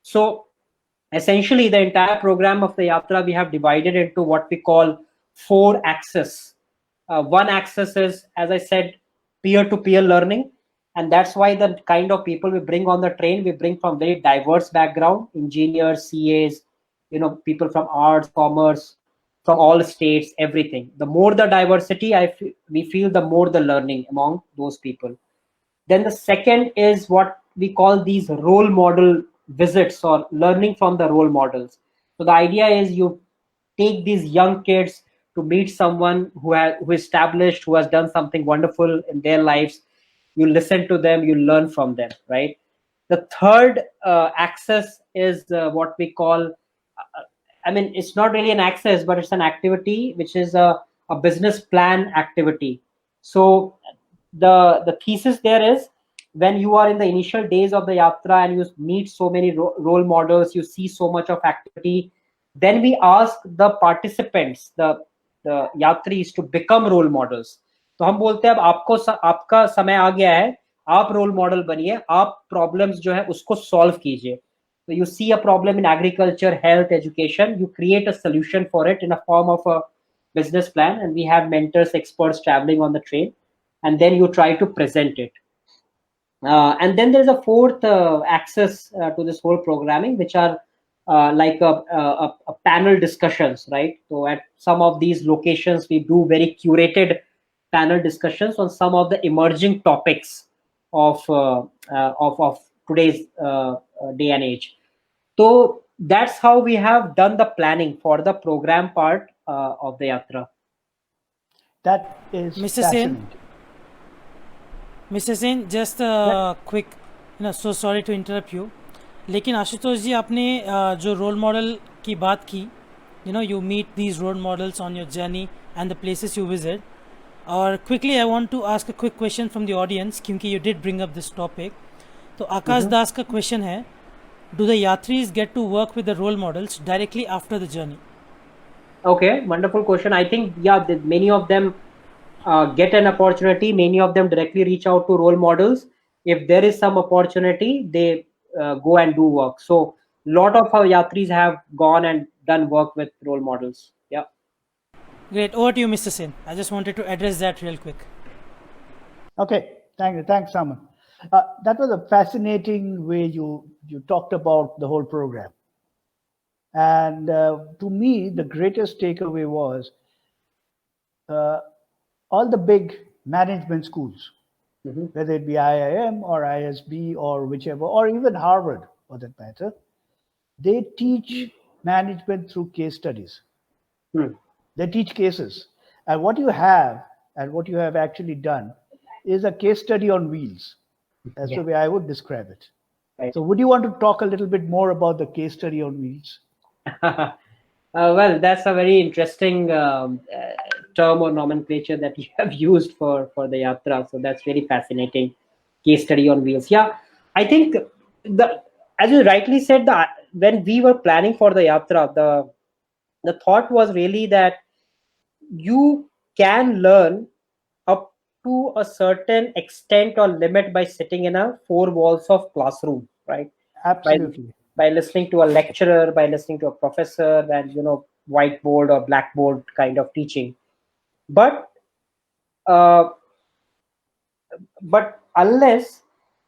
So essentially, the entire program of the Yatra, we have divided into what we call 4 axes. One axis is, as I said, peer-to-peer learning. And that's why the kind of people we bring on the train, we bring from very diverse background, engineers, CAs, people from arts, commerce, from all states, everything. The more the diversity, we feel the more the learning among those people. Then the second is what we call these role model visits, or learning from the role models. So the idea is you take these young kids to meet someone who established, who has done something wonderful in their lives. You listen to them, you learn from them, right? The third axis is what we call, it's not really an access, but it's an activity, which is a business plan activity. So the thesis there is, when you are in the initial days of the yatra and you meet so many role models, you see so much of activity, then we ask the participants, the yatris, to become role models. तो हम बोलते हैं अब आपका समय आ गया है, आप रोल मॉडल बनिए, आप प्रॉब्लम्स जो है उसको सॉल्व कीजिए. So you see a problem in agriculture, health, education, you create a solution for it in a form of a business plan, and we have mentors, experts traveling on the train, and then you try to present it. And then there's a fourth axis to this whole programming, which are like a panel discussions, right? So at some of these locations, we do very curated panel discussions on some of the emerging topics of today's day and age. So that's how we have done the planning for the program part of the yatra. That is Mr. fascinating. Mr. Sen, just a quick, so sorry to interrupt you. लेकिन आशुतोष जी, आपने जो role model की बात की, you meet these role models on your journey and the places you visit. Or quickly, I want to ask a quick question from the audience, क्योंकि you did bring up this topic. तो आकाश दास का question है, do the yatris get to work with the role models directly after the journey? Okay, wonderful question. I think, yeah, many of them get an opportunity. Many of them directly reach out to role models. If there is some opportunity, they go and do work. So lot of our yatris have gone and done work with role models. Yeah. Great. Over to you, Mr. Sen. I just wanted to address that real quick. Okay, thanks, Saman. That was a fascinating way you talked about the whole program. And to me, the greatest takeaway was all the big management schools, whether it be IIM or ISB or whichever, or even Harvard for that matter, they teach management through case studies. They teach cases. And what you have and what you have actually done is a case study on wheels. That's the way I would describe it. Right. So would you want to talk a little bit more about the case study on wheels? Well, that's a very interesting term or nomenclature that you have used for the yatra. So that's very fascinating. Case study on wheels. Yeah, I think as you rightly said, when we were planning for the yatra, the thought was really that you can learn up to a certain extent or limit by sitting in a four walls of classroom, right? Absolutely. By listening to a lecturer, by listening to a professor, and whiteboard or blackboard kind of teaching. But unless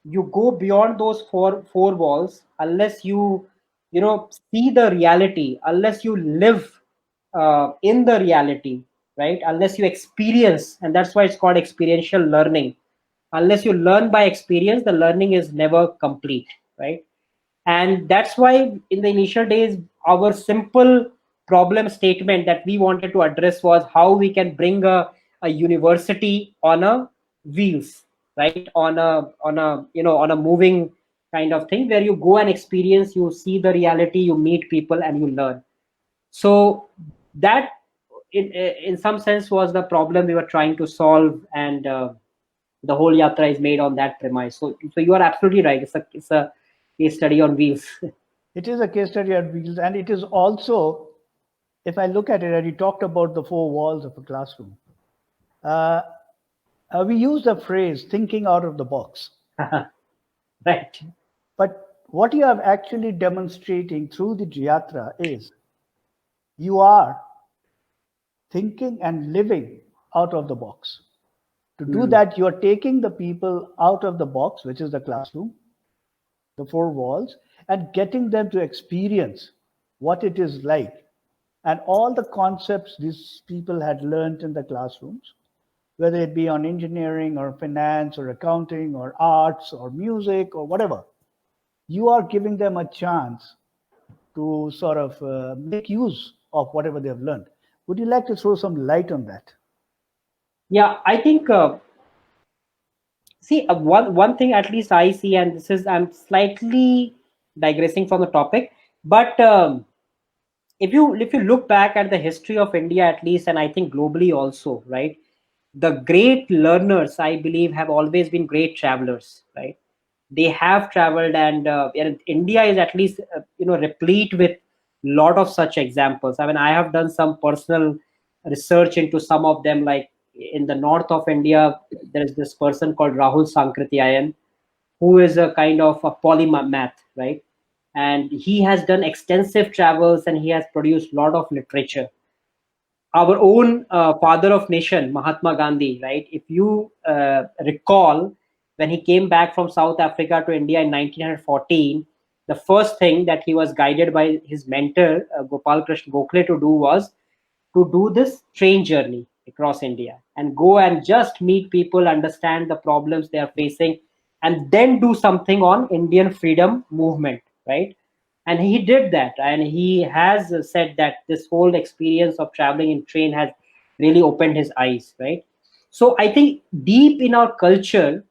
you go beyond those four walls, unless you see the reality, unless you live in the reality, right? Unless you experience, and that's why it's called experiential learning. Unless you learn by experience, the learning is never complete, right? And that's why in the initial days, our simple problem statement that we wanted to address was how we can bring a university on a wheels, right? On a moving kind of thing, where you go and experience, you see the reality, you meet people, and you learn. So that in some sense was the problem we were trying to solve, and the whole yatra is made on that premise. So you are absolutely right. It's a case study on wheels. It is a case study on wheels, and it is also, if I look at it, and you talked about the four walls of a classroom, we use the phrase thinking out of the box. Right. But what you are actually demonstrating through the yatra is you are thinking and living out of the box. To do that, you are taking the people out of the box, which is the classroom, the four walls, and getting them to experience what it is like. And all the concepts these people had learned in the classrooms, whether it be on engineering or finance or accounting or arts or music or whatever, you are giving them a chance to sort of make use of whatever they have learned. Would you like to throw some light on that? Yeah, I think, see, one thing at least I see, and this is, I'm slightly digressing from the topic, but if you look back at the history of India at least, and I think globally also, right, the great learners, I believe, have always been great travelers, right? They have traveled, and India is at least replete with lot of such examples. I mean, I have done some personal research into some of them. Like in the north of India, there is this person called Rahul Sankrityayan, who is a kind of a polymath, right? And he has done extensive travels, and he has produced a lot of literature. Our own father of nation, Mahatma Gandhi, right? If you recall, when he came back from South Africa to India in 1914, the first thing that he was guided by his mentor, Gopal Krishna Gokhale, to do was to do this train journey across India and go and just meet people, understand the problems they are facing, and then do something on Indian freedom movement, right? And he did that, and he has said that this whole experience of traveling in train has really opened his eyes, right? So I think deep in our culture,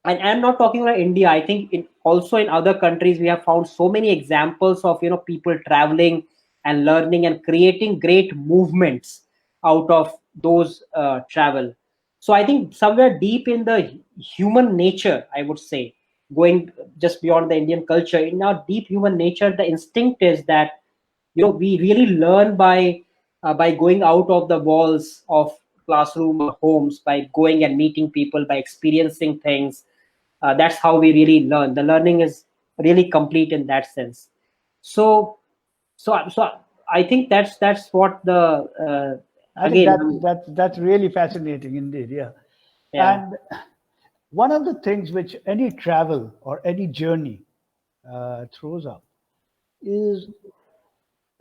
and I'm not talking about India, I think also in other countries, we have found so many examples of people traveling and learning and creating great movements out of those travel. So I think somewhere deep in the human nature, I would say, going just beyond the Indian culture, in our deep human nature, the instinct is that we really learn by going out of the walls of classroom or homes, by going and meeting people, by experiencing things. That's how we really learn. The learning is really complete in that sense. So so I think that's what the I think again that's really fascinating indeed. Yeah. yeah. And one of the things which any travel or any journey throws up is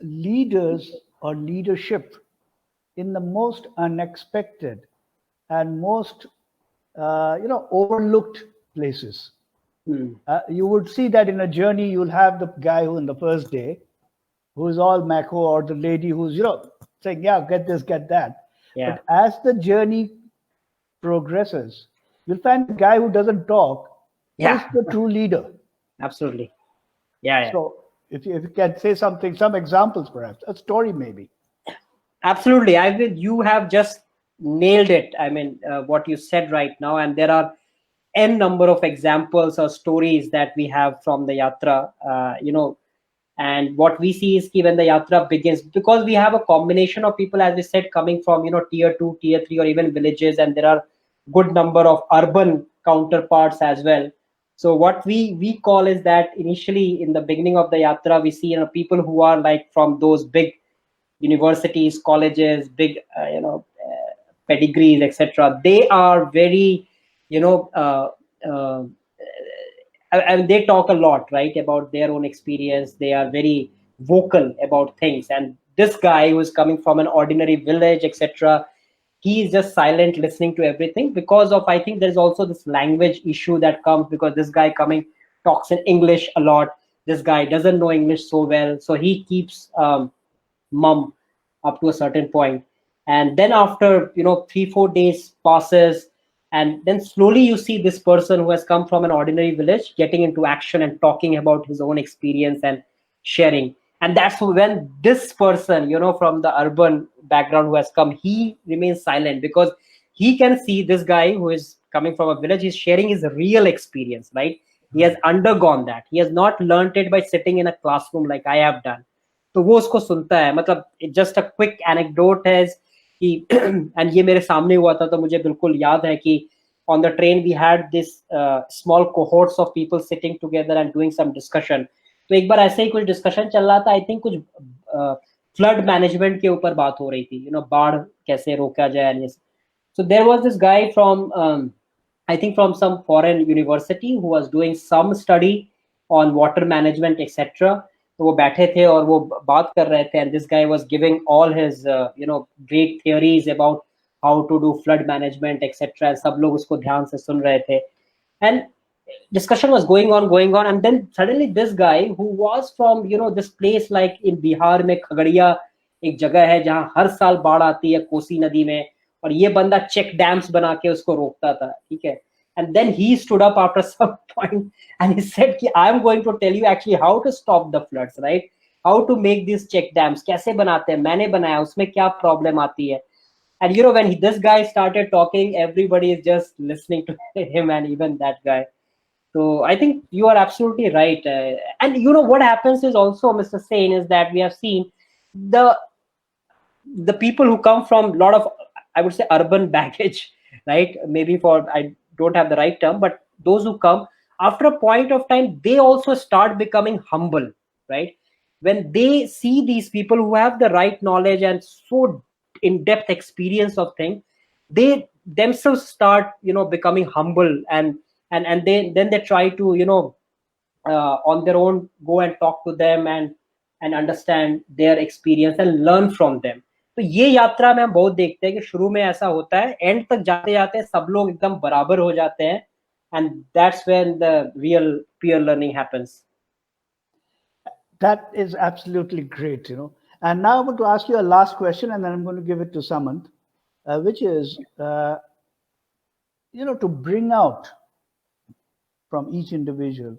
leaders or leadership in the most unexpected and most overlooked places. Hmm. You would see that in a journey, you'll have the guy who in the first day, who's all macho, or the lady who's saying, "Yeah, get this, get that." Yeah, But as the journey progresses, you'll find the guy who doesn't talk is yeah. the true leader. Absolutely. Yeah. So if you can say something, some examples, perhaps a story, maybe. Absolutely. I will. You have just nailed it. I mean, what you said right now, and there are n number of examples or stories that we have from the yatra. And what we see is when the yatra begins, because we have a combination of people, as we said, coming from tier 2, tier 3, or even villages, and there are good number of urban counterparts as well. So what we call is that initially in the beginning of the yatra, we see people who are like from those big universities, colleges, big pedigrees, etc. They are very you know uh, uh, and they talk a lot, right, about their own experience. They are very vocal about things, and this guy who is coming from an ordinary village, etc., he is just silent, listening to everything, because of, I think, there's also this language issue that comes, because this guy coming talks in English a lot. This guy doesn't know English so well, so he keeps mum up to a certain point. And then after 3-4 days passes, and then slowly you see this person who has come from an ordinary village getting into action and talking about his own experience and sharing. And that's when this person, from the urban background, who has come, he remains silent, because he can see this guy who is coming from a village is sharing his real experience, right? He has undergone that. He has not learnt it by sitting in a classroom like I have done. तो वो उसको सुनता है, मतलब just a quick anecdote है कि and ये मेरे सामने हुआ था, तो मुझे बिल्कुल याद है कि on the train we had this small cohorts of people sitting together and doing some discussion. तो एक बार ऐसे ही कुछ डिस्कशन चल रहा था, आई थिंक कुछ फ्लड मैनेजमेंट के ऊपर बात हो रही थी, बाढ़ कैसे रोका जाए. So there was this guy from I think from some foreign university who was doing some study on water management, etc. तो वो बैठे थे और वो बात कर रहे थे, and this guy was giving all his great theories about how to do flood management, etc. सब लोग उसको ध्यान से सुन रहे थे, and discussion was going on, and then suddenly this guy who was from this place, like in Bihar में खगड़िया एक जगह है जहाँ हर साल बाढ़ आती है कोसी नदी में, और ये बंदा चेक डैम्स बना के उसको रोकता था, ठीक है. And then he stood up after some point and he said कि I am going to tell you actually how to stop the floods, right? How to make these check dams, कैसे बनाते हैं, मैंने बनाया, उसमें क्या problem आती है. And when this guy started talking, everybody is just listening to him, and even that guy. So I think you are absolutely right. And what happens is also, Mr. Sain, is that we have seen the people who come from a lot of, I would say, urban baggage, right? Maybe I don't have the right term, but those who come after a point of time, they also start becoming humble, right? When they see these people who have the right knowledge and so in-depth experience of things, they themselves start, becoming humble, and then they try to, on their own go and talk to them and understand their experience and learn from them. तो ये यात्रा में हम बहुत देखते हैं कि शुरू में ऐसा होता है, एंड तक जाते जाते सब लोग एकदम बराबर हो जाते हैं, and that's when the real peer learning happens. That is absolutely great, And now I'm going to ask you a last question, and then I'm going to give it to Samant, which is, to bring out from each individual,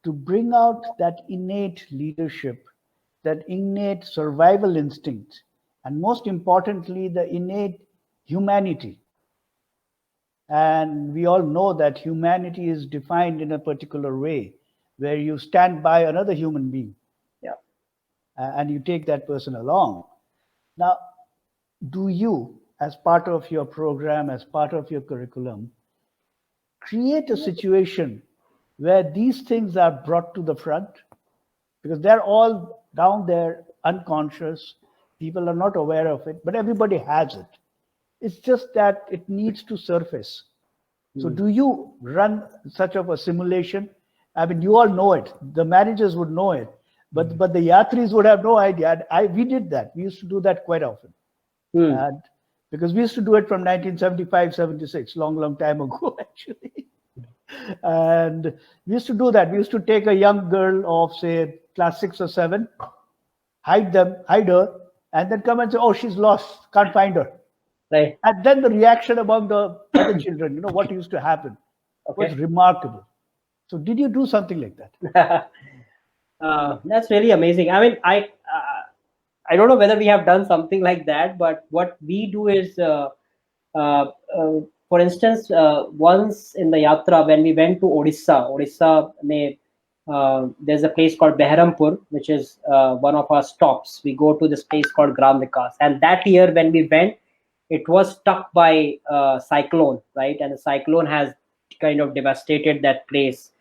to bring out that innate leadership, that innate survival instinct, and most importantly, the innate humanity. And we all know that humanity is defined in a particular way, where you stand by another human being. Yeah. And you take that person along. Now, do you, as part of your program, as part of your curriculum, create a situation where these things are brought to the front? Because they're all down there, unconscious. People are not aware of it, but everybody has it. It's just that it needs to surface. So do you run such of a simulation? I mean, you all know it. The managers would know it, but the yatris would have no idea. We did that. We used to do that quite often. And because we used to do it from 1975, 76, long time ago, actually. And we used to do that. We used to take a young girl of, say, class 6 or 7, hide her, and then come and say, oh, she's lost, can't find her. Right. And then the reaction among the other children, what used to happen was remarkable. So did you do something like that? That's really amazing. I mean, I don't know whether we have done something like that, but what we do is, for instance, once in the yatra when we went to Odisha, there's a place called Beharampur, which is one of our stops. We go to this place called Gram Vikas, and that year when we went, it was struck by cyclone, right? And the cyclone has kind of devastated that place.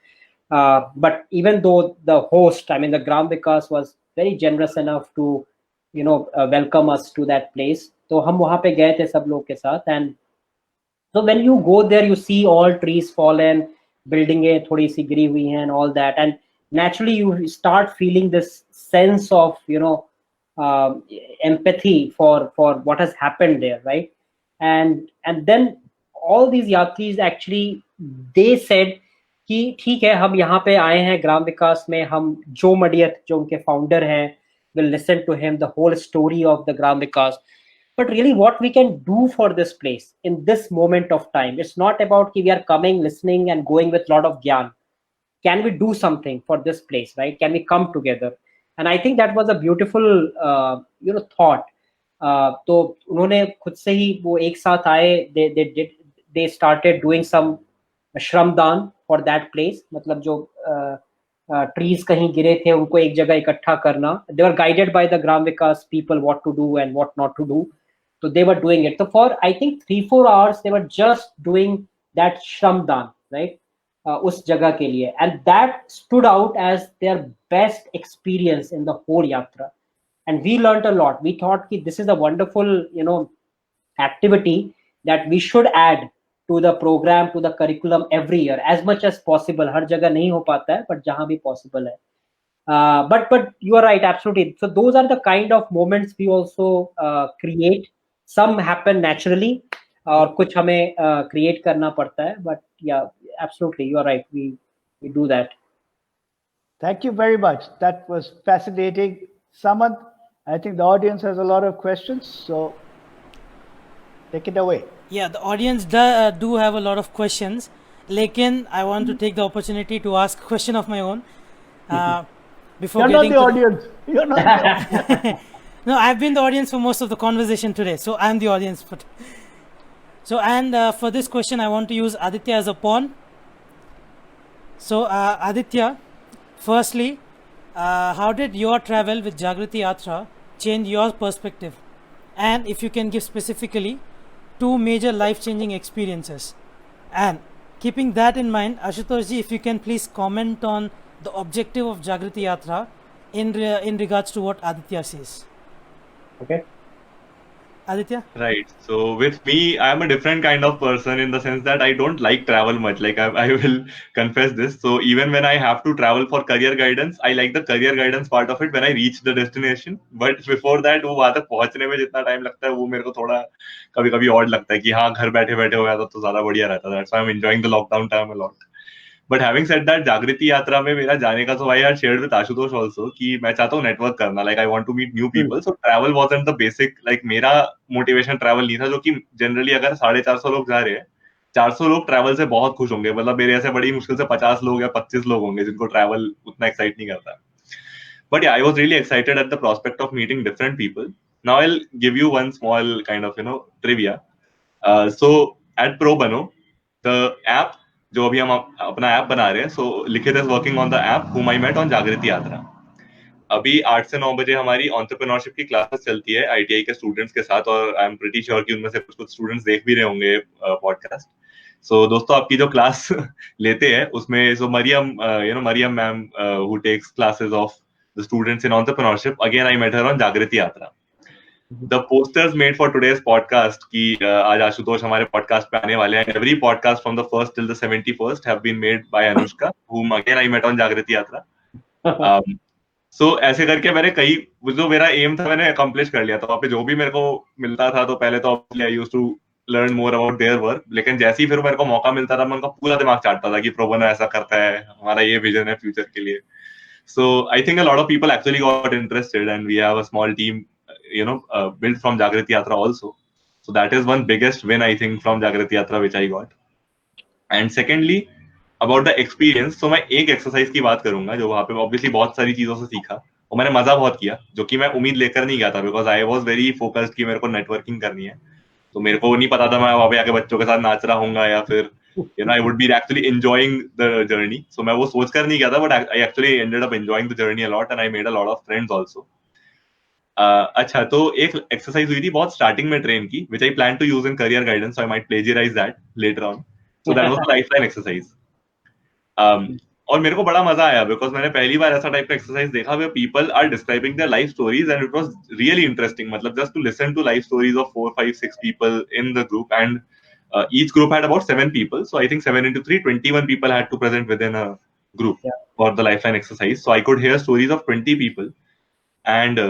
But even though the host, I mean, the Gram Vikas was very generous enough to, welcome us to that place. So hum wahan pe gaye the sab log ke saath, and so when you go there, you see all trees fallen, buildings thodi si giri hui hain, and all that, and naturally you start feeling this sense of empathy for what has happened there, right? And then all these yatris actually, they said कि ठीक है, हम यहाँ पे आए हैं ग्राम विकास में, हम जो मडियत जो उनके फाउंडर हैं, will listen to him the whole story of the Gram Vikas. But really what we can do for this place in this moment of time, it's not about we are coming, listening and going with a lot of gyan. Can we do something for this place, right? Can we come together? And I think that was a beautiful thought. तो उन्होंने खुद से ही वो एक साथ आए, they started doing some श्रमदान for that place, मतलब जो trees कहीं गिरे थे उनको एक जगह इकट्ठा करना. They were guided by the Gram Vikas people what to do and what not to do. So they were doing it. So for I think 3-4 hours they were just doing that shramdan, right? उस जगह के लिए, and that stood out as their best experience in the whole yatra. And we learned a lot. We thought that this is a wonderful, activity that we should add to the program, to the curriculum every year as much as possible. हर जगह नहीं हो पाता है, but जहाँ भी possible है. But you are right, absolutely. So those are the kind of moments we also create. Some happen naturally, और कुछ हमें create करना पड़ता है. But yeah, absolutely, you are right. We do that. Thank you very much. That was fascinating. Samant, I think the audience has a lot of questions, so take it away. Yeah, the audience do have a lot of questions. Lekin, I want to take the opportunity to ask a question of my own. Before You're not getting the audience. You're not the audience. No, I've been the audience for most of the conversation today, so I'm the audience. So, and for this question, I want to use Aditya as a pawn. So, Aditya, firstly, how did your travel with Jagriti Yatra change your perspective? And if you can give specifically 2 major life-changing experiences. And keeping that in mind, Ashutosh ji, if you can please comment on the objective of Jagriti Yatra in regards to what Aditya says. Okay. Aditya? Right. So with me, I'm a different kind of person in the sense that I don't like travel much. Like I will confess this. So even when I have to travel for career guidance, I like the career guidance part of it when I reach the destination. But before that, वो वहाँ तक पहुँचने में जितना time लगता है वो मेरे को थोड़ा कभी-कभी odd लगता है कि हाँ घर बैठे-बैठे हो जाता तो ज़्यादा बढ़िया रहता. That's why I'm enjoying the lockdown time a lot. But having said that, जागृति यात्रा में मेरा जाने का, so I had shared with Ashutosh also कि मैं चाहता हूँ network करना, like I want to meet new people. So travel wasn't the basic, like मेरा motivation travel नहीं था, जो कि generally अगर 450 लोग जा रहे हैं, 400 लोग travel से बहुत खुश होंगे. मतलब मेरे ऐसे बड़ी मुश्किल से 50 लोग या 25 लोग होंगे जिनको travel उतना excite नहीं करता. But yeah, I was really excited at the prospect of meeting different people. Now I'll give you one small kind of, trivia. So at Pro Bono, the app जो अभी हम अपना ऐप बना रहे हैं, सो लिखित is working on the app whom I met on जागृति यात्रा. अभी 8 से 9 बजे हमारी एंटरप्रेन्योरशिप की क्लासेस चलती है आईटीआई के स्टूडेंट्स के साथ, और आई एम प्रीटी श्योर कि उनमें से कुछ स्टूडेंट्स देख भी रहे होंगे पॉडकास्ट. सो दोस्तों, आपकी जो क्लास लेते हैं उसमें so Mariam Mariam ma'am who takes classes of the students in entrepreneurship, again I met her on Jagriti Yatra. The posters made for today's podcast की आज आशुतोष हमारे पॉडकास्ट पे आने वाले हैं. Every podcast from the first till the 71st have been made by Anushka, whom again I met on जागृति यात्रा. सो ऐसे करके मैंने कई, जो मेरा एम था मैंने अकम्प्लिश कर लिया था. वहाँ पे जो भी मेरे को मिलता था, तो पहले तो I used to learn more about their work, लेकिन जैसे ही फिर मेरे को मौका मिलता था मैं उनका पूरा दिमाग चाटता था कि प्रोबोनो ऐसा करता है, हमारा ये विजन है फ्यूचर के लिए. So I think a lot of people actually got interested and we have a small team built from जागृति यात्रा also. So that is one biggest win I think from जागृति यात्रा which I got. And secondly about the experience, so मैं एक exercise की बात करूंगा जो वहाँ पे ऑब्वियसली बहुत सारी चीजों से सीखा और मैंने मजा बहुत किया, जो कि मैं उम्मीद लेकर नहीं गया था, because I was very focused कि मेरे को नेटवर्किंग करनी है. तो मेरे को नहीं पता था मैं वहाँ पे आके बच्चों के साथ नाच रहा हूँ या फिर I would be actually enjoying the journey. So मैं वो सोच कर नहीं गया था, but I actually ended up enjoying the journey a lot and I made a lot of friends also. अच्छा, तो एक एक्सरसाइज हुई थी बहुत स्टार्टिंग में ट्रेन की, which I plan to use in career guidance, so I might plagiarize that later on. So that was a lifeline exercise. और मेरे को बड़ा मजा आया बिकॉज मैंने पहली बार ऐसा टाइप का एक्सरसाइज देखा where people are describing their life stories and it was really interesting. मतलब just to listen to life stories of 4, 5, 6 people in the group, and each group had about 7 people. So I think 7 into 3, 21 people had to present within a group for the lifeline exercise. So I could hear stories of 20 people, and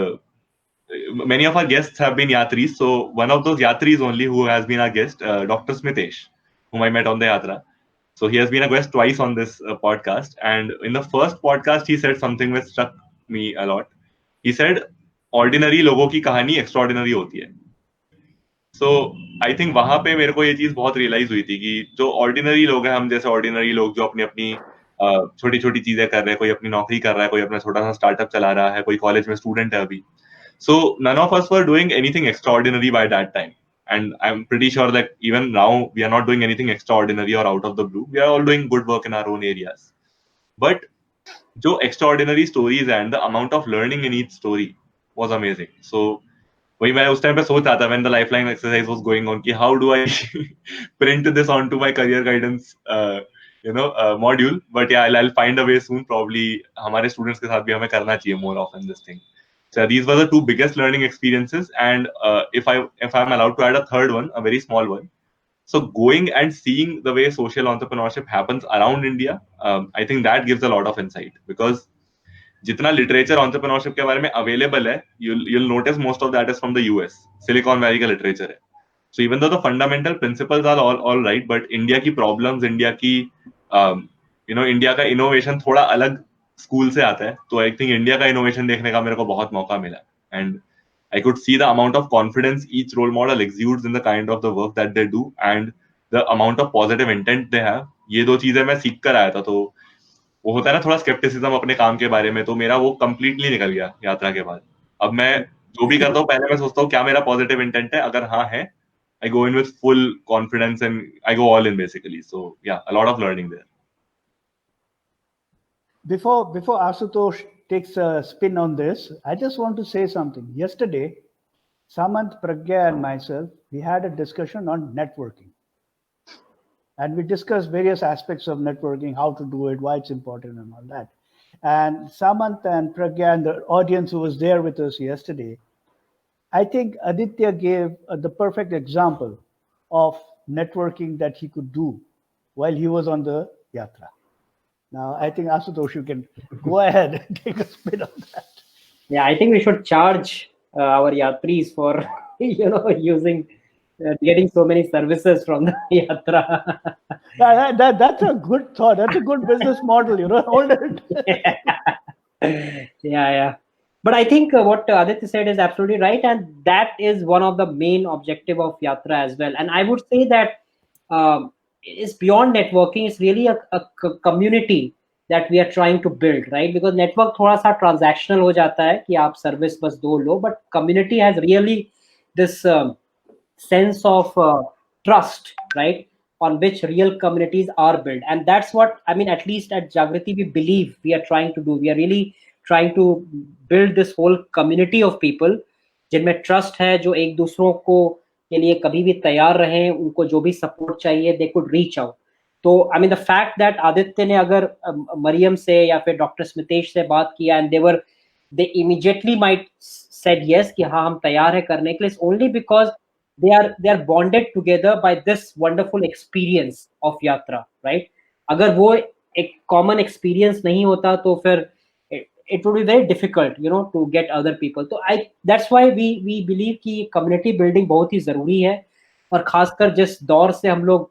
many of our guests have been yatris. So one of those yatris only who has been our guest, Dr. Smitesh, whom I met on the yatra. So he has been a guest twice on this podcast. And in the first podcast, he said something which struck me a lot. He said, ordinary लोगों की कहानी extraordinary होती है. So I think वहां पे मेरे को ये चीज बहुत रियलाइज हुई थी कि जो ऑर्डिनरी लोग हैं, हम जैसे ऑर्डिनरी लोग जो अपनी अपनी छोटी छोटी चीजें कर रहे हैं, कोई अपनी नौकरी कर रहा है, कोई अपना छोटा सा स्टार्टअप चला रहा है, कोई कॉलेज में स्टूडेंट है अभी. So none of us were doing anything extraordinary by that time. And I'm pretty sure that even now we are not doing anything extraordinary or out of the blue. We are all doing good work in our own areas. But jo extraordinary stories and the amount of learning in each story was amazing. So वही मैं उस time पे सोच रहा था when the lifeline exercise was going on कि how do I print this onto my career guidance module. But yeah, I'll find a way soon. Probably हमारे students के साथ भी हमें करना चाहिए more often this thing. So these were the two biggest learning experiences, and if I'm allowed to add a third one, a very small one. So going and seeing the way social entrepreneurship happens around India, I think that gives a lot of insight, because जितना literature entrepreneurship के बारे में available है, you'll notice most of that is from the US, Silicon Valley का literature है. So even though the fundamental principles are all right, but India की problems, India की India का innovation थोड़ा अलग स्कूल से आता है. तो आई थिंक इंडिया का इनोवेशन देखने का मेरे को बहुत मौका मिला, and I could see the amount of confidence each role model executes in the kind of the work that they do and the amount of positive intent they have. ये दो चीजें मैं सीख कर आया था. तो वो होता है ना थोड़ा स्केप्टिसिज्म अपने काम के बारे में, तो मेरा वो कंप्लीटली निकल गया यात्रा के बाद. अब मैं जो भी करता हूँ पहले मैं सोचता हूँ क्या मेरा पॉजिटिव इंटेंट है, अगर हाँ है I go in with full confidence and I go all in basically. So yeah a lot of learning there. Before Ashutosh takes a spin on this, I just want to say something. Yesterday, Samant, Pragya and myself, we had a discussion on networking. And we discussed various aspects of networking, how to do it, why it's important and all that. And Samant and Pragya and the audience who was there with us yesterday, I think Aditya gave the perfect example of networking that he could do while he was on the yatra. Now, I think Ashutosh, you can go ahead and take a spin on that. Yeah, I think we should charge our yatris for, using, getting so many services from the yatra. That's a good thought. That's a good business model, hold it. Yeah. But I think what Aditya said is absolutely right. And that is one of the main objective of yatra as well. And I would say that is beyond networking. It's really a community that we are trying to build, right? Because network थोड़ा सा transactional हो जाता है कि आप service बस दो लो, but community has really this sense of trust, right? on which real communities are built. And that's what, I mean, at least at Jagriti, we believe we are trying to do. We are really trying to build this whole community of people जिनमें trust है, जो एक दूसरों को के लिए कभी भी तैयार रहे, उनको जो भी सपोर्ट चाहिए दे कुड रीच आउट. तो I mean the fact that Aditya ने अगर मरियम से या फिर डॉक्टर स्मितेश से बात किया and they immediately might said yes कि हाँ हम तैयार है करने के लिए, only because they are bonded together by this wonderful experience of yatra, right? अगर वो एक common experience नहीं होता तो फिर it would be very difficult, you know, to get other people. तो that's why we believe कि community building बहुत ही जरूरी है, और खासकर जिस दौर से हम लोग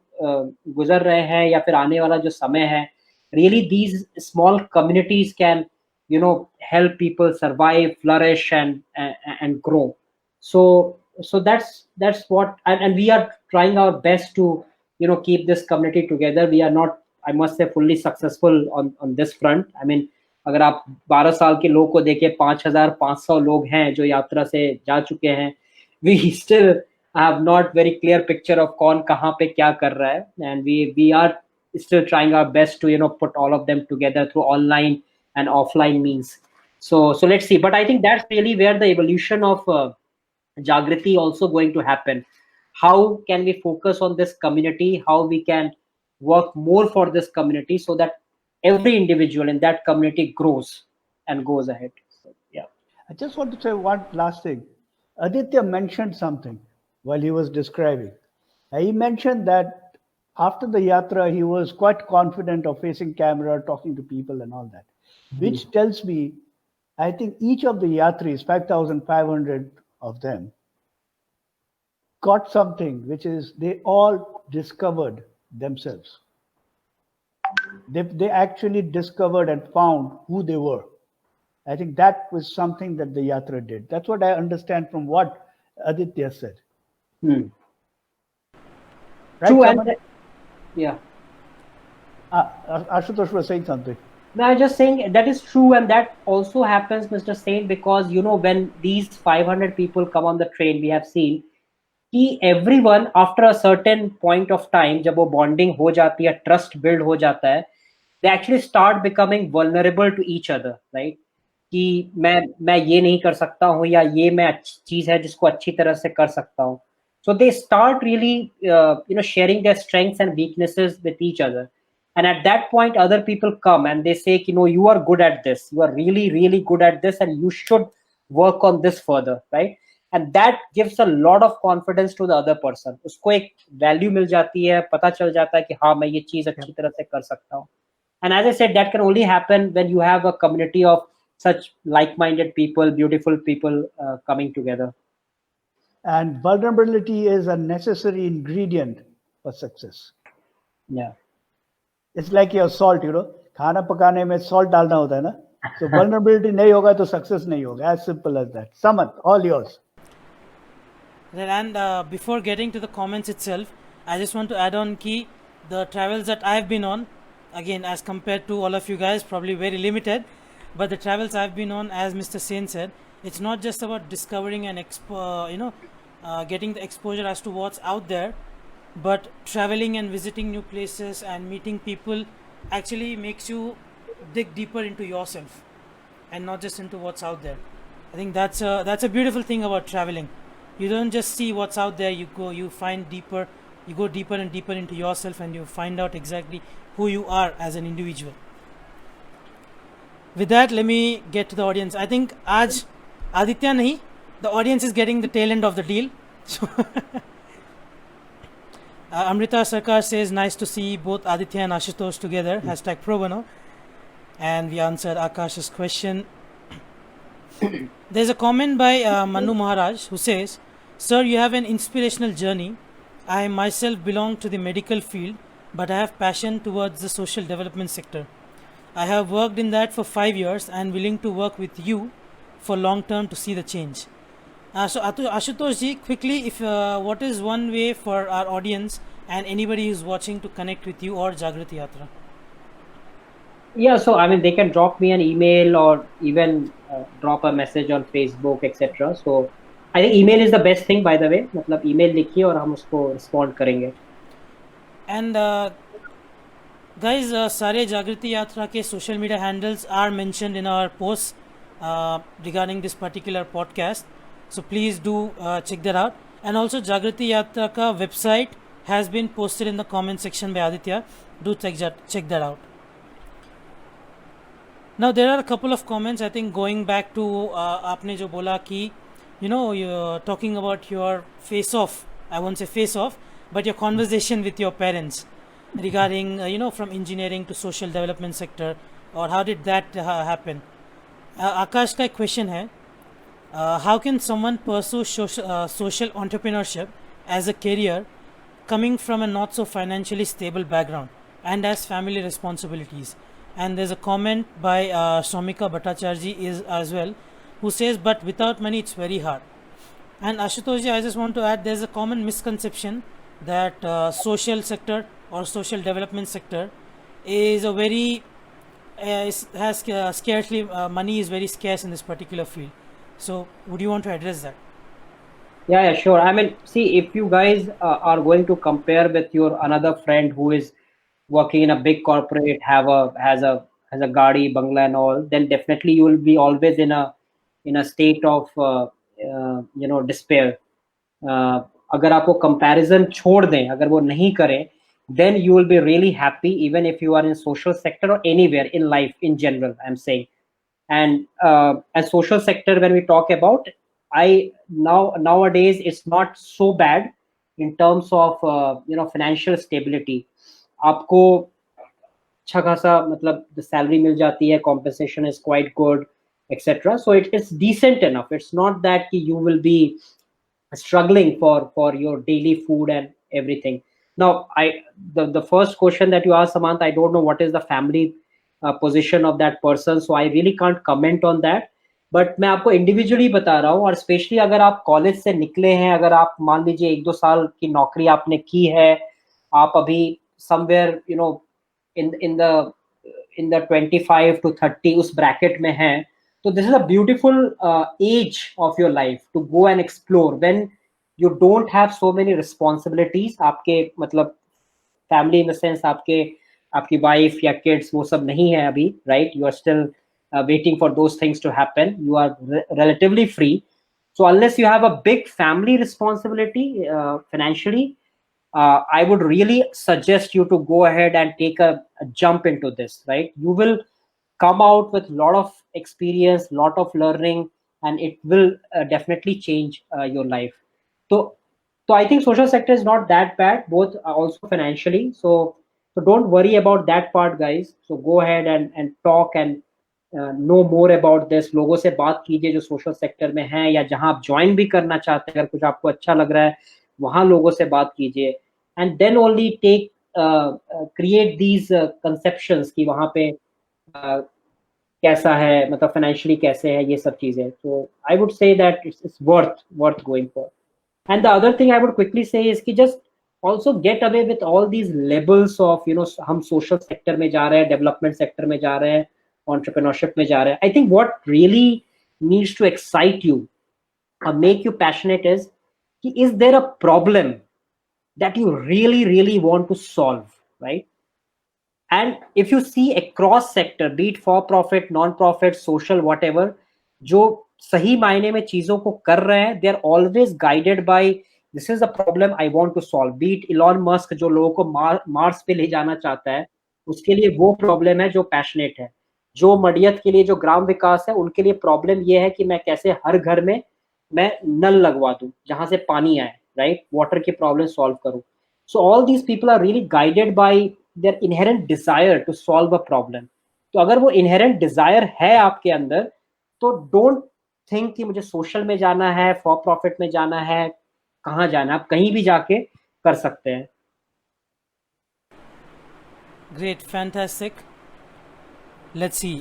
गुजर रहे हैं या फिर आने वाला जो समय है, really these small communities can, you know, help people survive, flourish and grow. So that's what, and we are trying our best to, you know, keep this community together. We are not, I must say, fully successful on this front. I mean, अगर आप 12 साल के लोग को देखें, 5,500 लोग हैं जो यात्रा से जा चुके हैं. We still have not very clear picture of कौन कहाँ पे क्या कर रहा है, and we are still trying our best to, you know, put all of them together through online and offline means. So let's see. But I think that's really where the evolution of Jagriti also going to happen. How can we focus on this community? How we can work more for this community so that every individual in that community grows and goes ahead. So, yeah. I just want to say one last thing. Aditya mentioned something while he was describing. He mentioned that after the yatra, he was quite confident of facing camera, talking to people and all that, which tells me, I think each of the yatris, 5,500 of them, got something, which is they all discovered themselves. They actually discovered and found who they were. I think that was something that the yatra did. That's what I understand from what Aditya said. Right, True, Saman? and yeah. Ashutosh was saying something. No, I'm just saying that is true, and that also happens, Mr. Sain, because, you know, when these 500 people come on the train, we have seen कि everyone after a certain point of time, जब वो bonding हो जाती है, trust build हो जाता है, they actually start becoming vulnerable to each other, right? कि मैं ये नहीं कर सकता हूँ, या ये मैं अच्छी चीज है जिसको अच्छी तरह से कर सकता हूँ. So they start really, you know, sharing their strengths and weaknesses with each other. And at that point, other people come and they say, you know, you are good at this. You are really, really good at this, and you should work on this further, right? And that gives a lot of confidence to the other person. उसको एक value मिल जाती है, पता चल जाता है कि हाँ मैं ये चीज अच्छी तरह से कर सकता हूँ. And as I said, that can only happen when you have a community of such like-minded people, beautiful people coming together. And vulnerability is a necessary ingredient for success. Yeah. It's like your salt, you know. खाना पकाने में salt डालना होता है ना. So vulnerability नहीं होगा तो success नहीं होगा. As simple as that. Samat, all yours. And before getting to the comments itself, I just want to add on key the travels that I've been on, again as compared to all of you guys, probably very limited, but the travels I've been on, as Mr. Sain said, it's not just about discovering and getting the exposure as to what's out there, but traveling and visiting new places and meeting people actually makes you dig deeper into yourself and not just into what's out there. I think that's a beautiful thing about traveling. You don't just see what's out there, you go deeper and deeper into yourself, and you find out exactly who you are as an individual. With that, let me get to the audience. I think Aj Aditya nahi, the audience is getting the tail end of the deal. So Amrita Sarkar says, nice to see both Aditya and Ashutosh together, hashtag pro bono. And we answered Akash's question. There's a comment by Manu Maharaj who says, sir, you have an inspirational journey. I myself belong to the medical field, but I have passion towards the social development sector. I have worked in that for 5 years and willing to work with you for long term to see the change. So Ashutosh ji, quickly, if what is one way for our audience and anybody who's watching to connect with you or Jagriti Yatra? Yeah, so I mean, they can drop me an email or even drop a message on Facebook, etc. So I think email is the best thing, by the way. मतलब email लिखिए और हम उसको respond करेंगे. And guys, सारे जागृति यात्रा के social media handles are mentioned in our posts regarding this particular podcast. So please do check that out. And also जागृति यात्रा का website has been posted in the comment section by Aditya. Do check that out. Now there are a couple of comments. I think going back to आपने जो बोला कि you're talking about your face off. I won't say face off, but your conversation with your parents regarding from engineering to social development sector, or how did that happen? Akash का एक question है, how can someone pursue social entrepreneurship as a career coming from a not so financially stable background and as family responsibilities? And there's a comment by Shomika Bhattacharya is as well, who says, but without money it's very hard. And Ashutosh ji, I just want to add, there's a common misconception that social sector or social development sector is a very has scarcely money is very scarce in this particular field. So would you want to address that? Yeah, sure. I mean, see, if you guys are going to compare with your another friend who is working in a big corporate, has a gaadi, bangla and all, then definitely you will be always in a state of despair. अगर आपको comparison छोड़ दें, अगर वो नहीं करें, then you will be really happy even if you are in social sector or anywhere in life in general, I'm saying. And as social sector, when we talk about, nowadays it's not so bad in terms of financial stability. आपको अच्छा खासा मतलब the salary मिल जाती है, compensation is quite good, etc. So it's decent enough. It's not that you will be struggling for your daily food and everything. Now, the first question that you asked, Samantha, I don't know what is the family position of that person, so I really can't comment on that. But मैं आपको individually बता रहा हूँ, और especially अगर आप college से निकले हैं, अगर आप मान लीजिए 1-2 साल की नौकरी आपने की है, आप अभी somewhere in the 25 to 30 उस bracket में हैं, so this is a beautiful age of your life to go and explore when you don't have so many responsibilities. आपके मतलब family in the sense आपकी wife या kids वो सब नहीं है अभी, right? You are still waiting for those things to happen. You are relatively free. So unless you have a big family responsibility financially, I would really suggest you to go ahead and take a jump into this, right? You will come out with a lot of experience, lot of learning, and it will definitely change your life. So I think social sector is not that bad, both also financially. So don't worry about that part, guys. So go ahead and talk and know more about this. लोगों से बात कीजिए जो social sector में हैं या जहां आप join भी करना चाहते हैं, अगर कुछ आपको अच्छा लग रहा है वहां लोगों से बात कीजिए, and then only create these conceptions कि वहां पे कैसा है, मतलब financially कैसे है, ये सब चीजें. So I would say that it's worth going for. And the other thing I would quickly say is कि just also get away with all these labels of हम social sector में जा रहे हैं, development sector में जा रहे हैं, entrepreneurship में जा रहे हैं. I think what really needs to excite you or make you passionate is there a problem that you really want to solve, right? And if you see across sector, be it for profit, non-profit, social, whatever, जो सही मायने में चीजों को कर रहे हैं, they are always guided by this is a problem I want to solve. Be it Elon Musk जो लोगों को मार्स पे ले जाना चाहता है, उसके लिए वो प्रॉब्लम है जो पैशनेट है. जो मडियत के लिए जो ग्राम विकास है, उनके लिए प्रॉब्लम ये है कि मैं कैसे हर घर में मैं नल लगवा दूं जहां से पानी आए, राइट? वाटर की प्रॉब्लम सॉल्व करूं. So all these people are really guided by their inherent desire to solve a problem. तो अगर वो इनहेरेंट डिजायर है आपके अंदर, तो डोंट थिंक कि मुझे सोशल में जाना है, फॉर प्रॉफिट में जाना है, कहाँ जाना है, आप कहीं भी जाके कर सकते हैं. Great, fantastic. Let's see,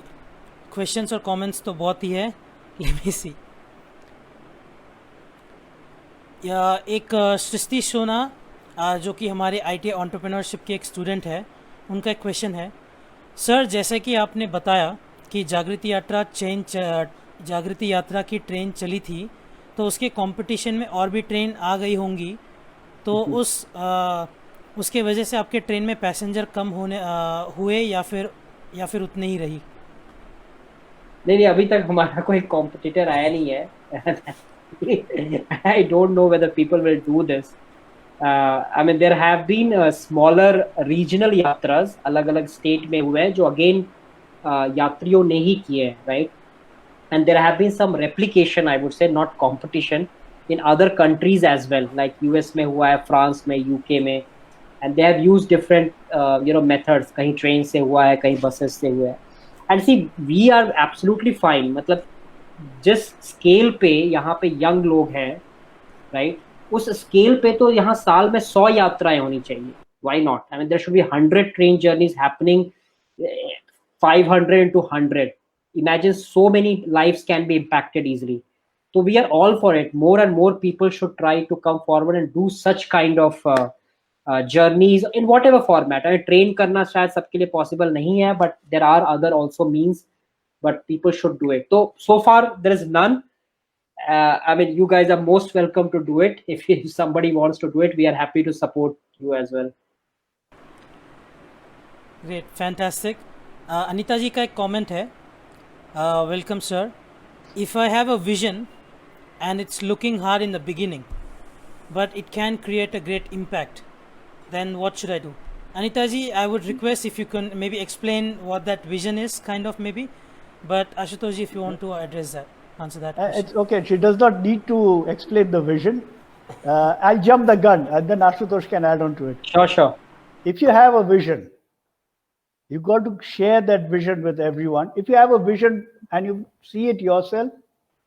questions और कमेंट्स तो बहुत ही है. लेट मी सी. या एक सृष्टि सोना जो कि हमारे आईटी एंटरप्रेन्योरशिप के एक स्टूडेंट है, उनका एक क्वेश्चन है. सर, जैसे कि आपने बताया कि जागृति यात्रा की ट्रेन चली थी, तो उसके कंपटीशन में और भी ट्रेन आ गई होंगी, तो उसके वजह से आपके ट्रेन में पैसेंजर कम हुए या फिर उतने ही रही? नहीं, अभी तक हमारा कोई कॉम्पिटिटर आया नहीं है. I don't know whether people will do this. I mean, there have been smaller regional yatras अलग-अलग स्टेट में हुए हैं जो अगेन यात्रियों ने ही किए हैं, right? And there have been some replication, I would say, not competition, in other countries as well, like US में हुआ है, France में, UK में, and they have used different methods. कहीं ट्रेन से हुआ है, कहीं बसेस से हुआ है. And see, we are absolutely fine. मतलब जिस स्केल पे यहाँ पे यंग लोग हैं, राइट, उस स्केल पे तो यहाँ साल में 100 यात्राएं होनी चाहिए. Why not? I mean, there should be 100 train journeys happening, 500 into 100. Imagine so many lives can be impacted easily. So we are all for it. More and more people should try to come forward and do such kind of journeys in whatever format. I mean, train करना शायद सबके लिए possible नहीं है, but there are other also means, but people should do it. So far there is none. I mean, you guys are most welcome to do it. If somebody wants to do it, we are happy to support you as well. Great, fantastic. Anita ji का एक comment है. Welcome sir. If I have a vision and it's looking hard in the beginning, but it can create a great impact, then what should I do? Anita ji, I would request if you can maybe explain what that vision is, kind of maybe, but Ashutosh ji, if you want to address that, answer that question. It's okay. She does not need to explain the vision. I'll jump the gun and then Ashutosh can add on to it. Sure. If you have a vision, you've got to share that vision with everyone. If you have a vision and you see it yourself,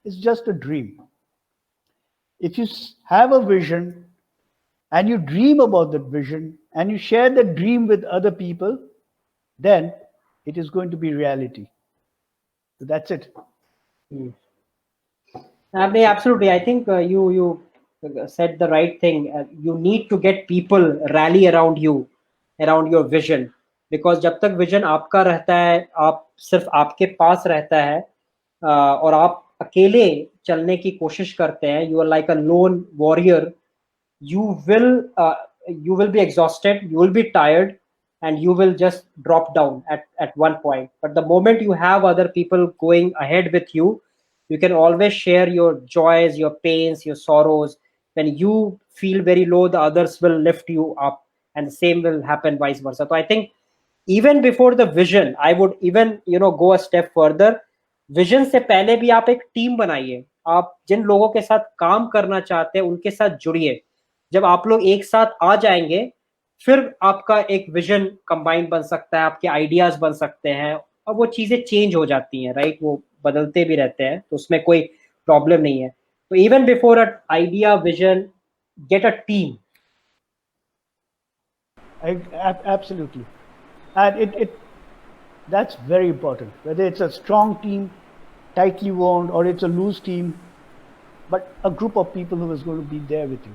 it's just a dream. If you have a vision and you dream about that vision and you share that dream with other people, then it is going to be reality. So that's it. Absolutely. I think you said the right thing. You need to get people rally around you, around your vision. Because जब तक vision आपका रहता है, आप सिर्फ आपके पास रहता है और आप अकेले चलने की कोशिश करते हैं, you are like a lone warrior, you will be exhausted, you will be tired, and you will just drop down at one point. But the moment you have other people going ahead with you, you can always share your joys, your pains, your sorrows. When you feel very low, the others will lift you up, and the same will happen vice versa. So I think even before the vision, I would even go a step further. Vision से पहले भी आप एक team बनाइए. आप जिन लोगों के साथ काम करना चाहते हैं उनके साथ जुड़िए. जब आप लोग एक साथ आ जाएंगे, फिर आपका एक विजन कंबाइन बन सकता है, आपके आइडियाज बन सकते हैं और वो चीजें चेंज हो जाती हैं, राइट? वो बदलते भी रहते हैं, तो उसमें कोई प्रॉब्लम नहीं है. तो even before a idea, vision, get a team. Absolutely. And that's very important. Whether it's a strong team, tightly wound, or it's a loose team, but a group of people who is going to be there with you.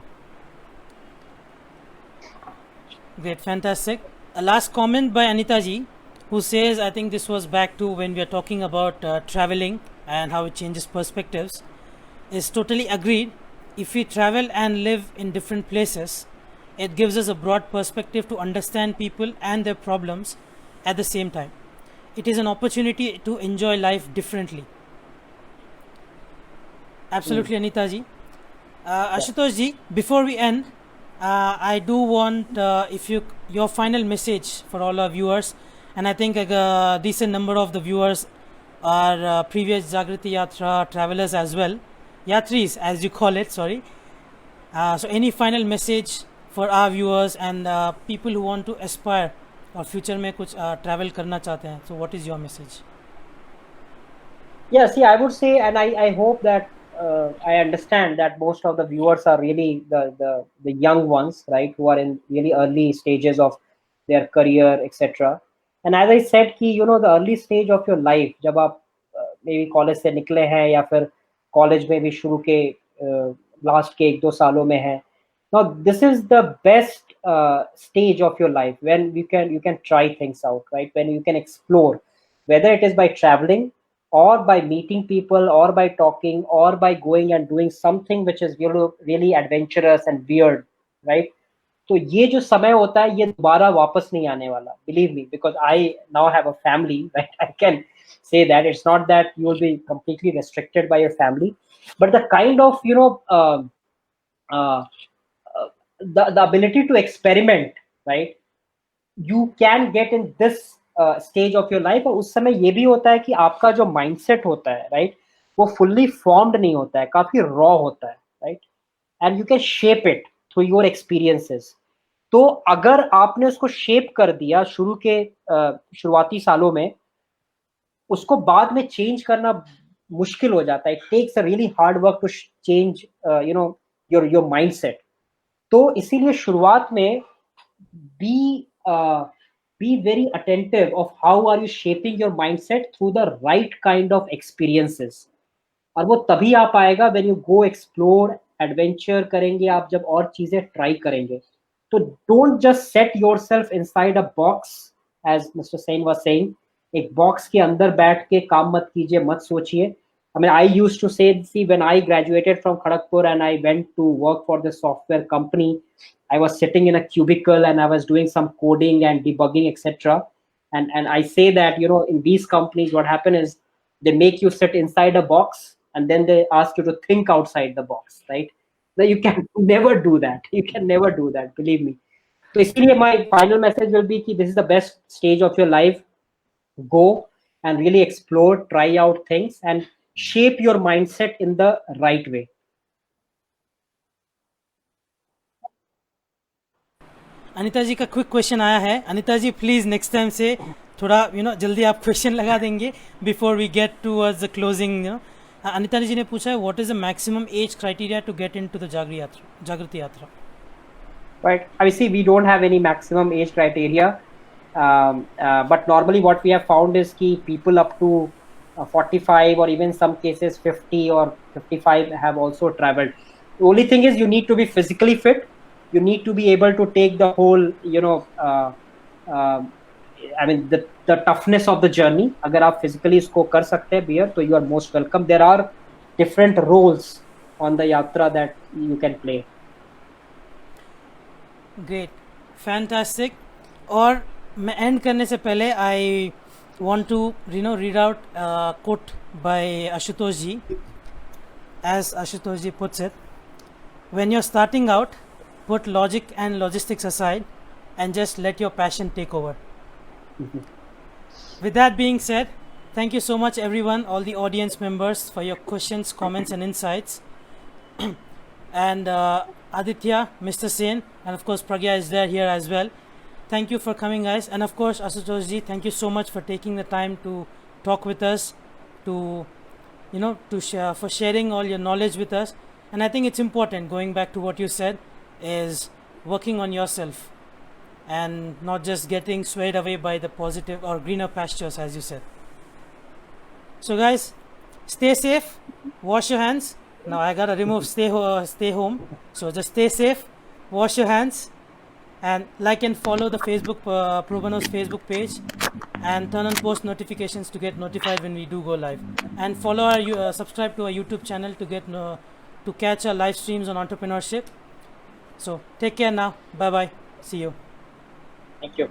Great, fantastic. A last comment by Anita ji, who says, I think this was back to when we are talking about traveling and how it changes perspectives, is totally agreed. If we travel and live in different places, it gives us a broad perspective to understand people and their problems at the same time. It is an opportunity to enjoy life differently. Absolutely, Anita ji. Ashutosh ji, before we end, I do want your final message for all our viewers, and I think a decent number of the viewers are previous Jagriti Yatra travelers as well, Yatris as you call it, sorry. So any final message for our viewers and people who want to aspire और future में कुछ travel करना चाहते हैं, so what is your message? Yeah, see, I would say, and I hope that I understand that most of the viewers are really the young ones, right, who are in really early stages of their career, etc. And as I said, कि the early stage of your life, जब आप maybe college से निकले हैं या फिर college में भी शुरू के लास्ट के 1-2 सालों में हैं. Now this is the best stage of your life when you can try things out, right? When you can explore, whether it is by traveling or by meeting people or by talking or by going and doing something which is really adventurous and weird, right? तो ये जो समय होता है ये दोबारा वापस नहीं आने वाला, believe me, because I now have a family, right? I can say that it's not that you will be completely restricted by your family, but the kind of uh, uh, the ability to experiment, right? You can get in this stage of your life, और उस समय ये भी होता है कि आपका जो mindset होता है, right, वो fully formed नहीं होता है, काफी raw होता है, right? And you can shape it through your experiences. तो अगर आपने उसको शेप कर दिया शुरुआती सालों में, उसको बाद में चेंज करना मुश्किल हो जाता है. It takes a really hard work to change your mindset. तो इसीलिए शुरुआत में be very attentive of how are you shaping your mindset through the right kind of experiences. और वो तभी आ पाएगा when you go explore, adventure करेंगे आप, जब और चीजें ट्राई करेंगे. तो don't just set yourself inside a box, as Mr. Sain was saying. एक बॉक्स के अंदर बैठ के काम मत कीजिए, मत सोचिए. I mean, I used to say, see, when I graduated from Kharagpur and I went to work for the software company, I was sitting in a cubicle and I was doing some coding and debugging, etc. And I say that, in these companies, what happens is they make you sit inside a box and then they ask you to think outside the box, right? So you can never do that. You can never do that, believe me. So इसलिए my final message will be कि this is the best stage of your life. Go and really explore, try out things, and shape your mindset in the right way. Anita जी का quick question आया है. Anita ji please next time से थोड़ा जल्दी आप question लगा देंगे before we get towards the closing. Anita ji ने पूछा है what is the maximum age criteria to get into the Jagriti Yatra. Right. I see we don't have any maximum age criteria, but normally what we have found is कि people up to 45 or even some cases 50 or 55 have also traveled. The only thing is you need to be physically fit. You need to be able to take the whole, I mean, the toughness of the journey. अगर आप physically इसको कर सकते हैं bear, तो you are most welcome. There are different roles on the yatra that you can play. Great, fantastic. और मैं and करने से पहले आई want to read out a quote by Ashutosh ji. As Ashutosh ji puts it, when you're starting out, put logic and logistics aside and just let your passion take over. With that being said, thank you so much everyone, all the audience members, for your questions, comments and insights. And Aditya, Mr. Sen, and of course Pragya is there here as well. Thank you for coming, guys. And of course, Ashutosh ji, thank you so much for taking the time to talk with us, for sharing all your knowledge with us. And I think it's important, going back to what you said, is working on yourself and not just getting swayed away by the positive or greener pastures, as you said. So guys, stay safe, wash your hands. Now I gotta remove stay home. So just stay safe, wash your hands, and like and follow the Facebook Pro Bono's Facebook page, and turn on post notifications to get notified when we do go live, and follow our subscribe to our YouTube channel to get to catch our live streams on entrepreneurship. So take care now, bye bye, see you. Thank you.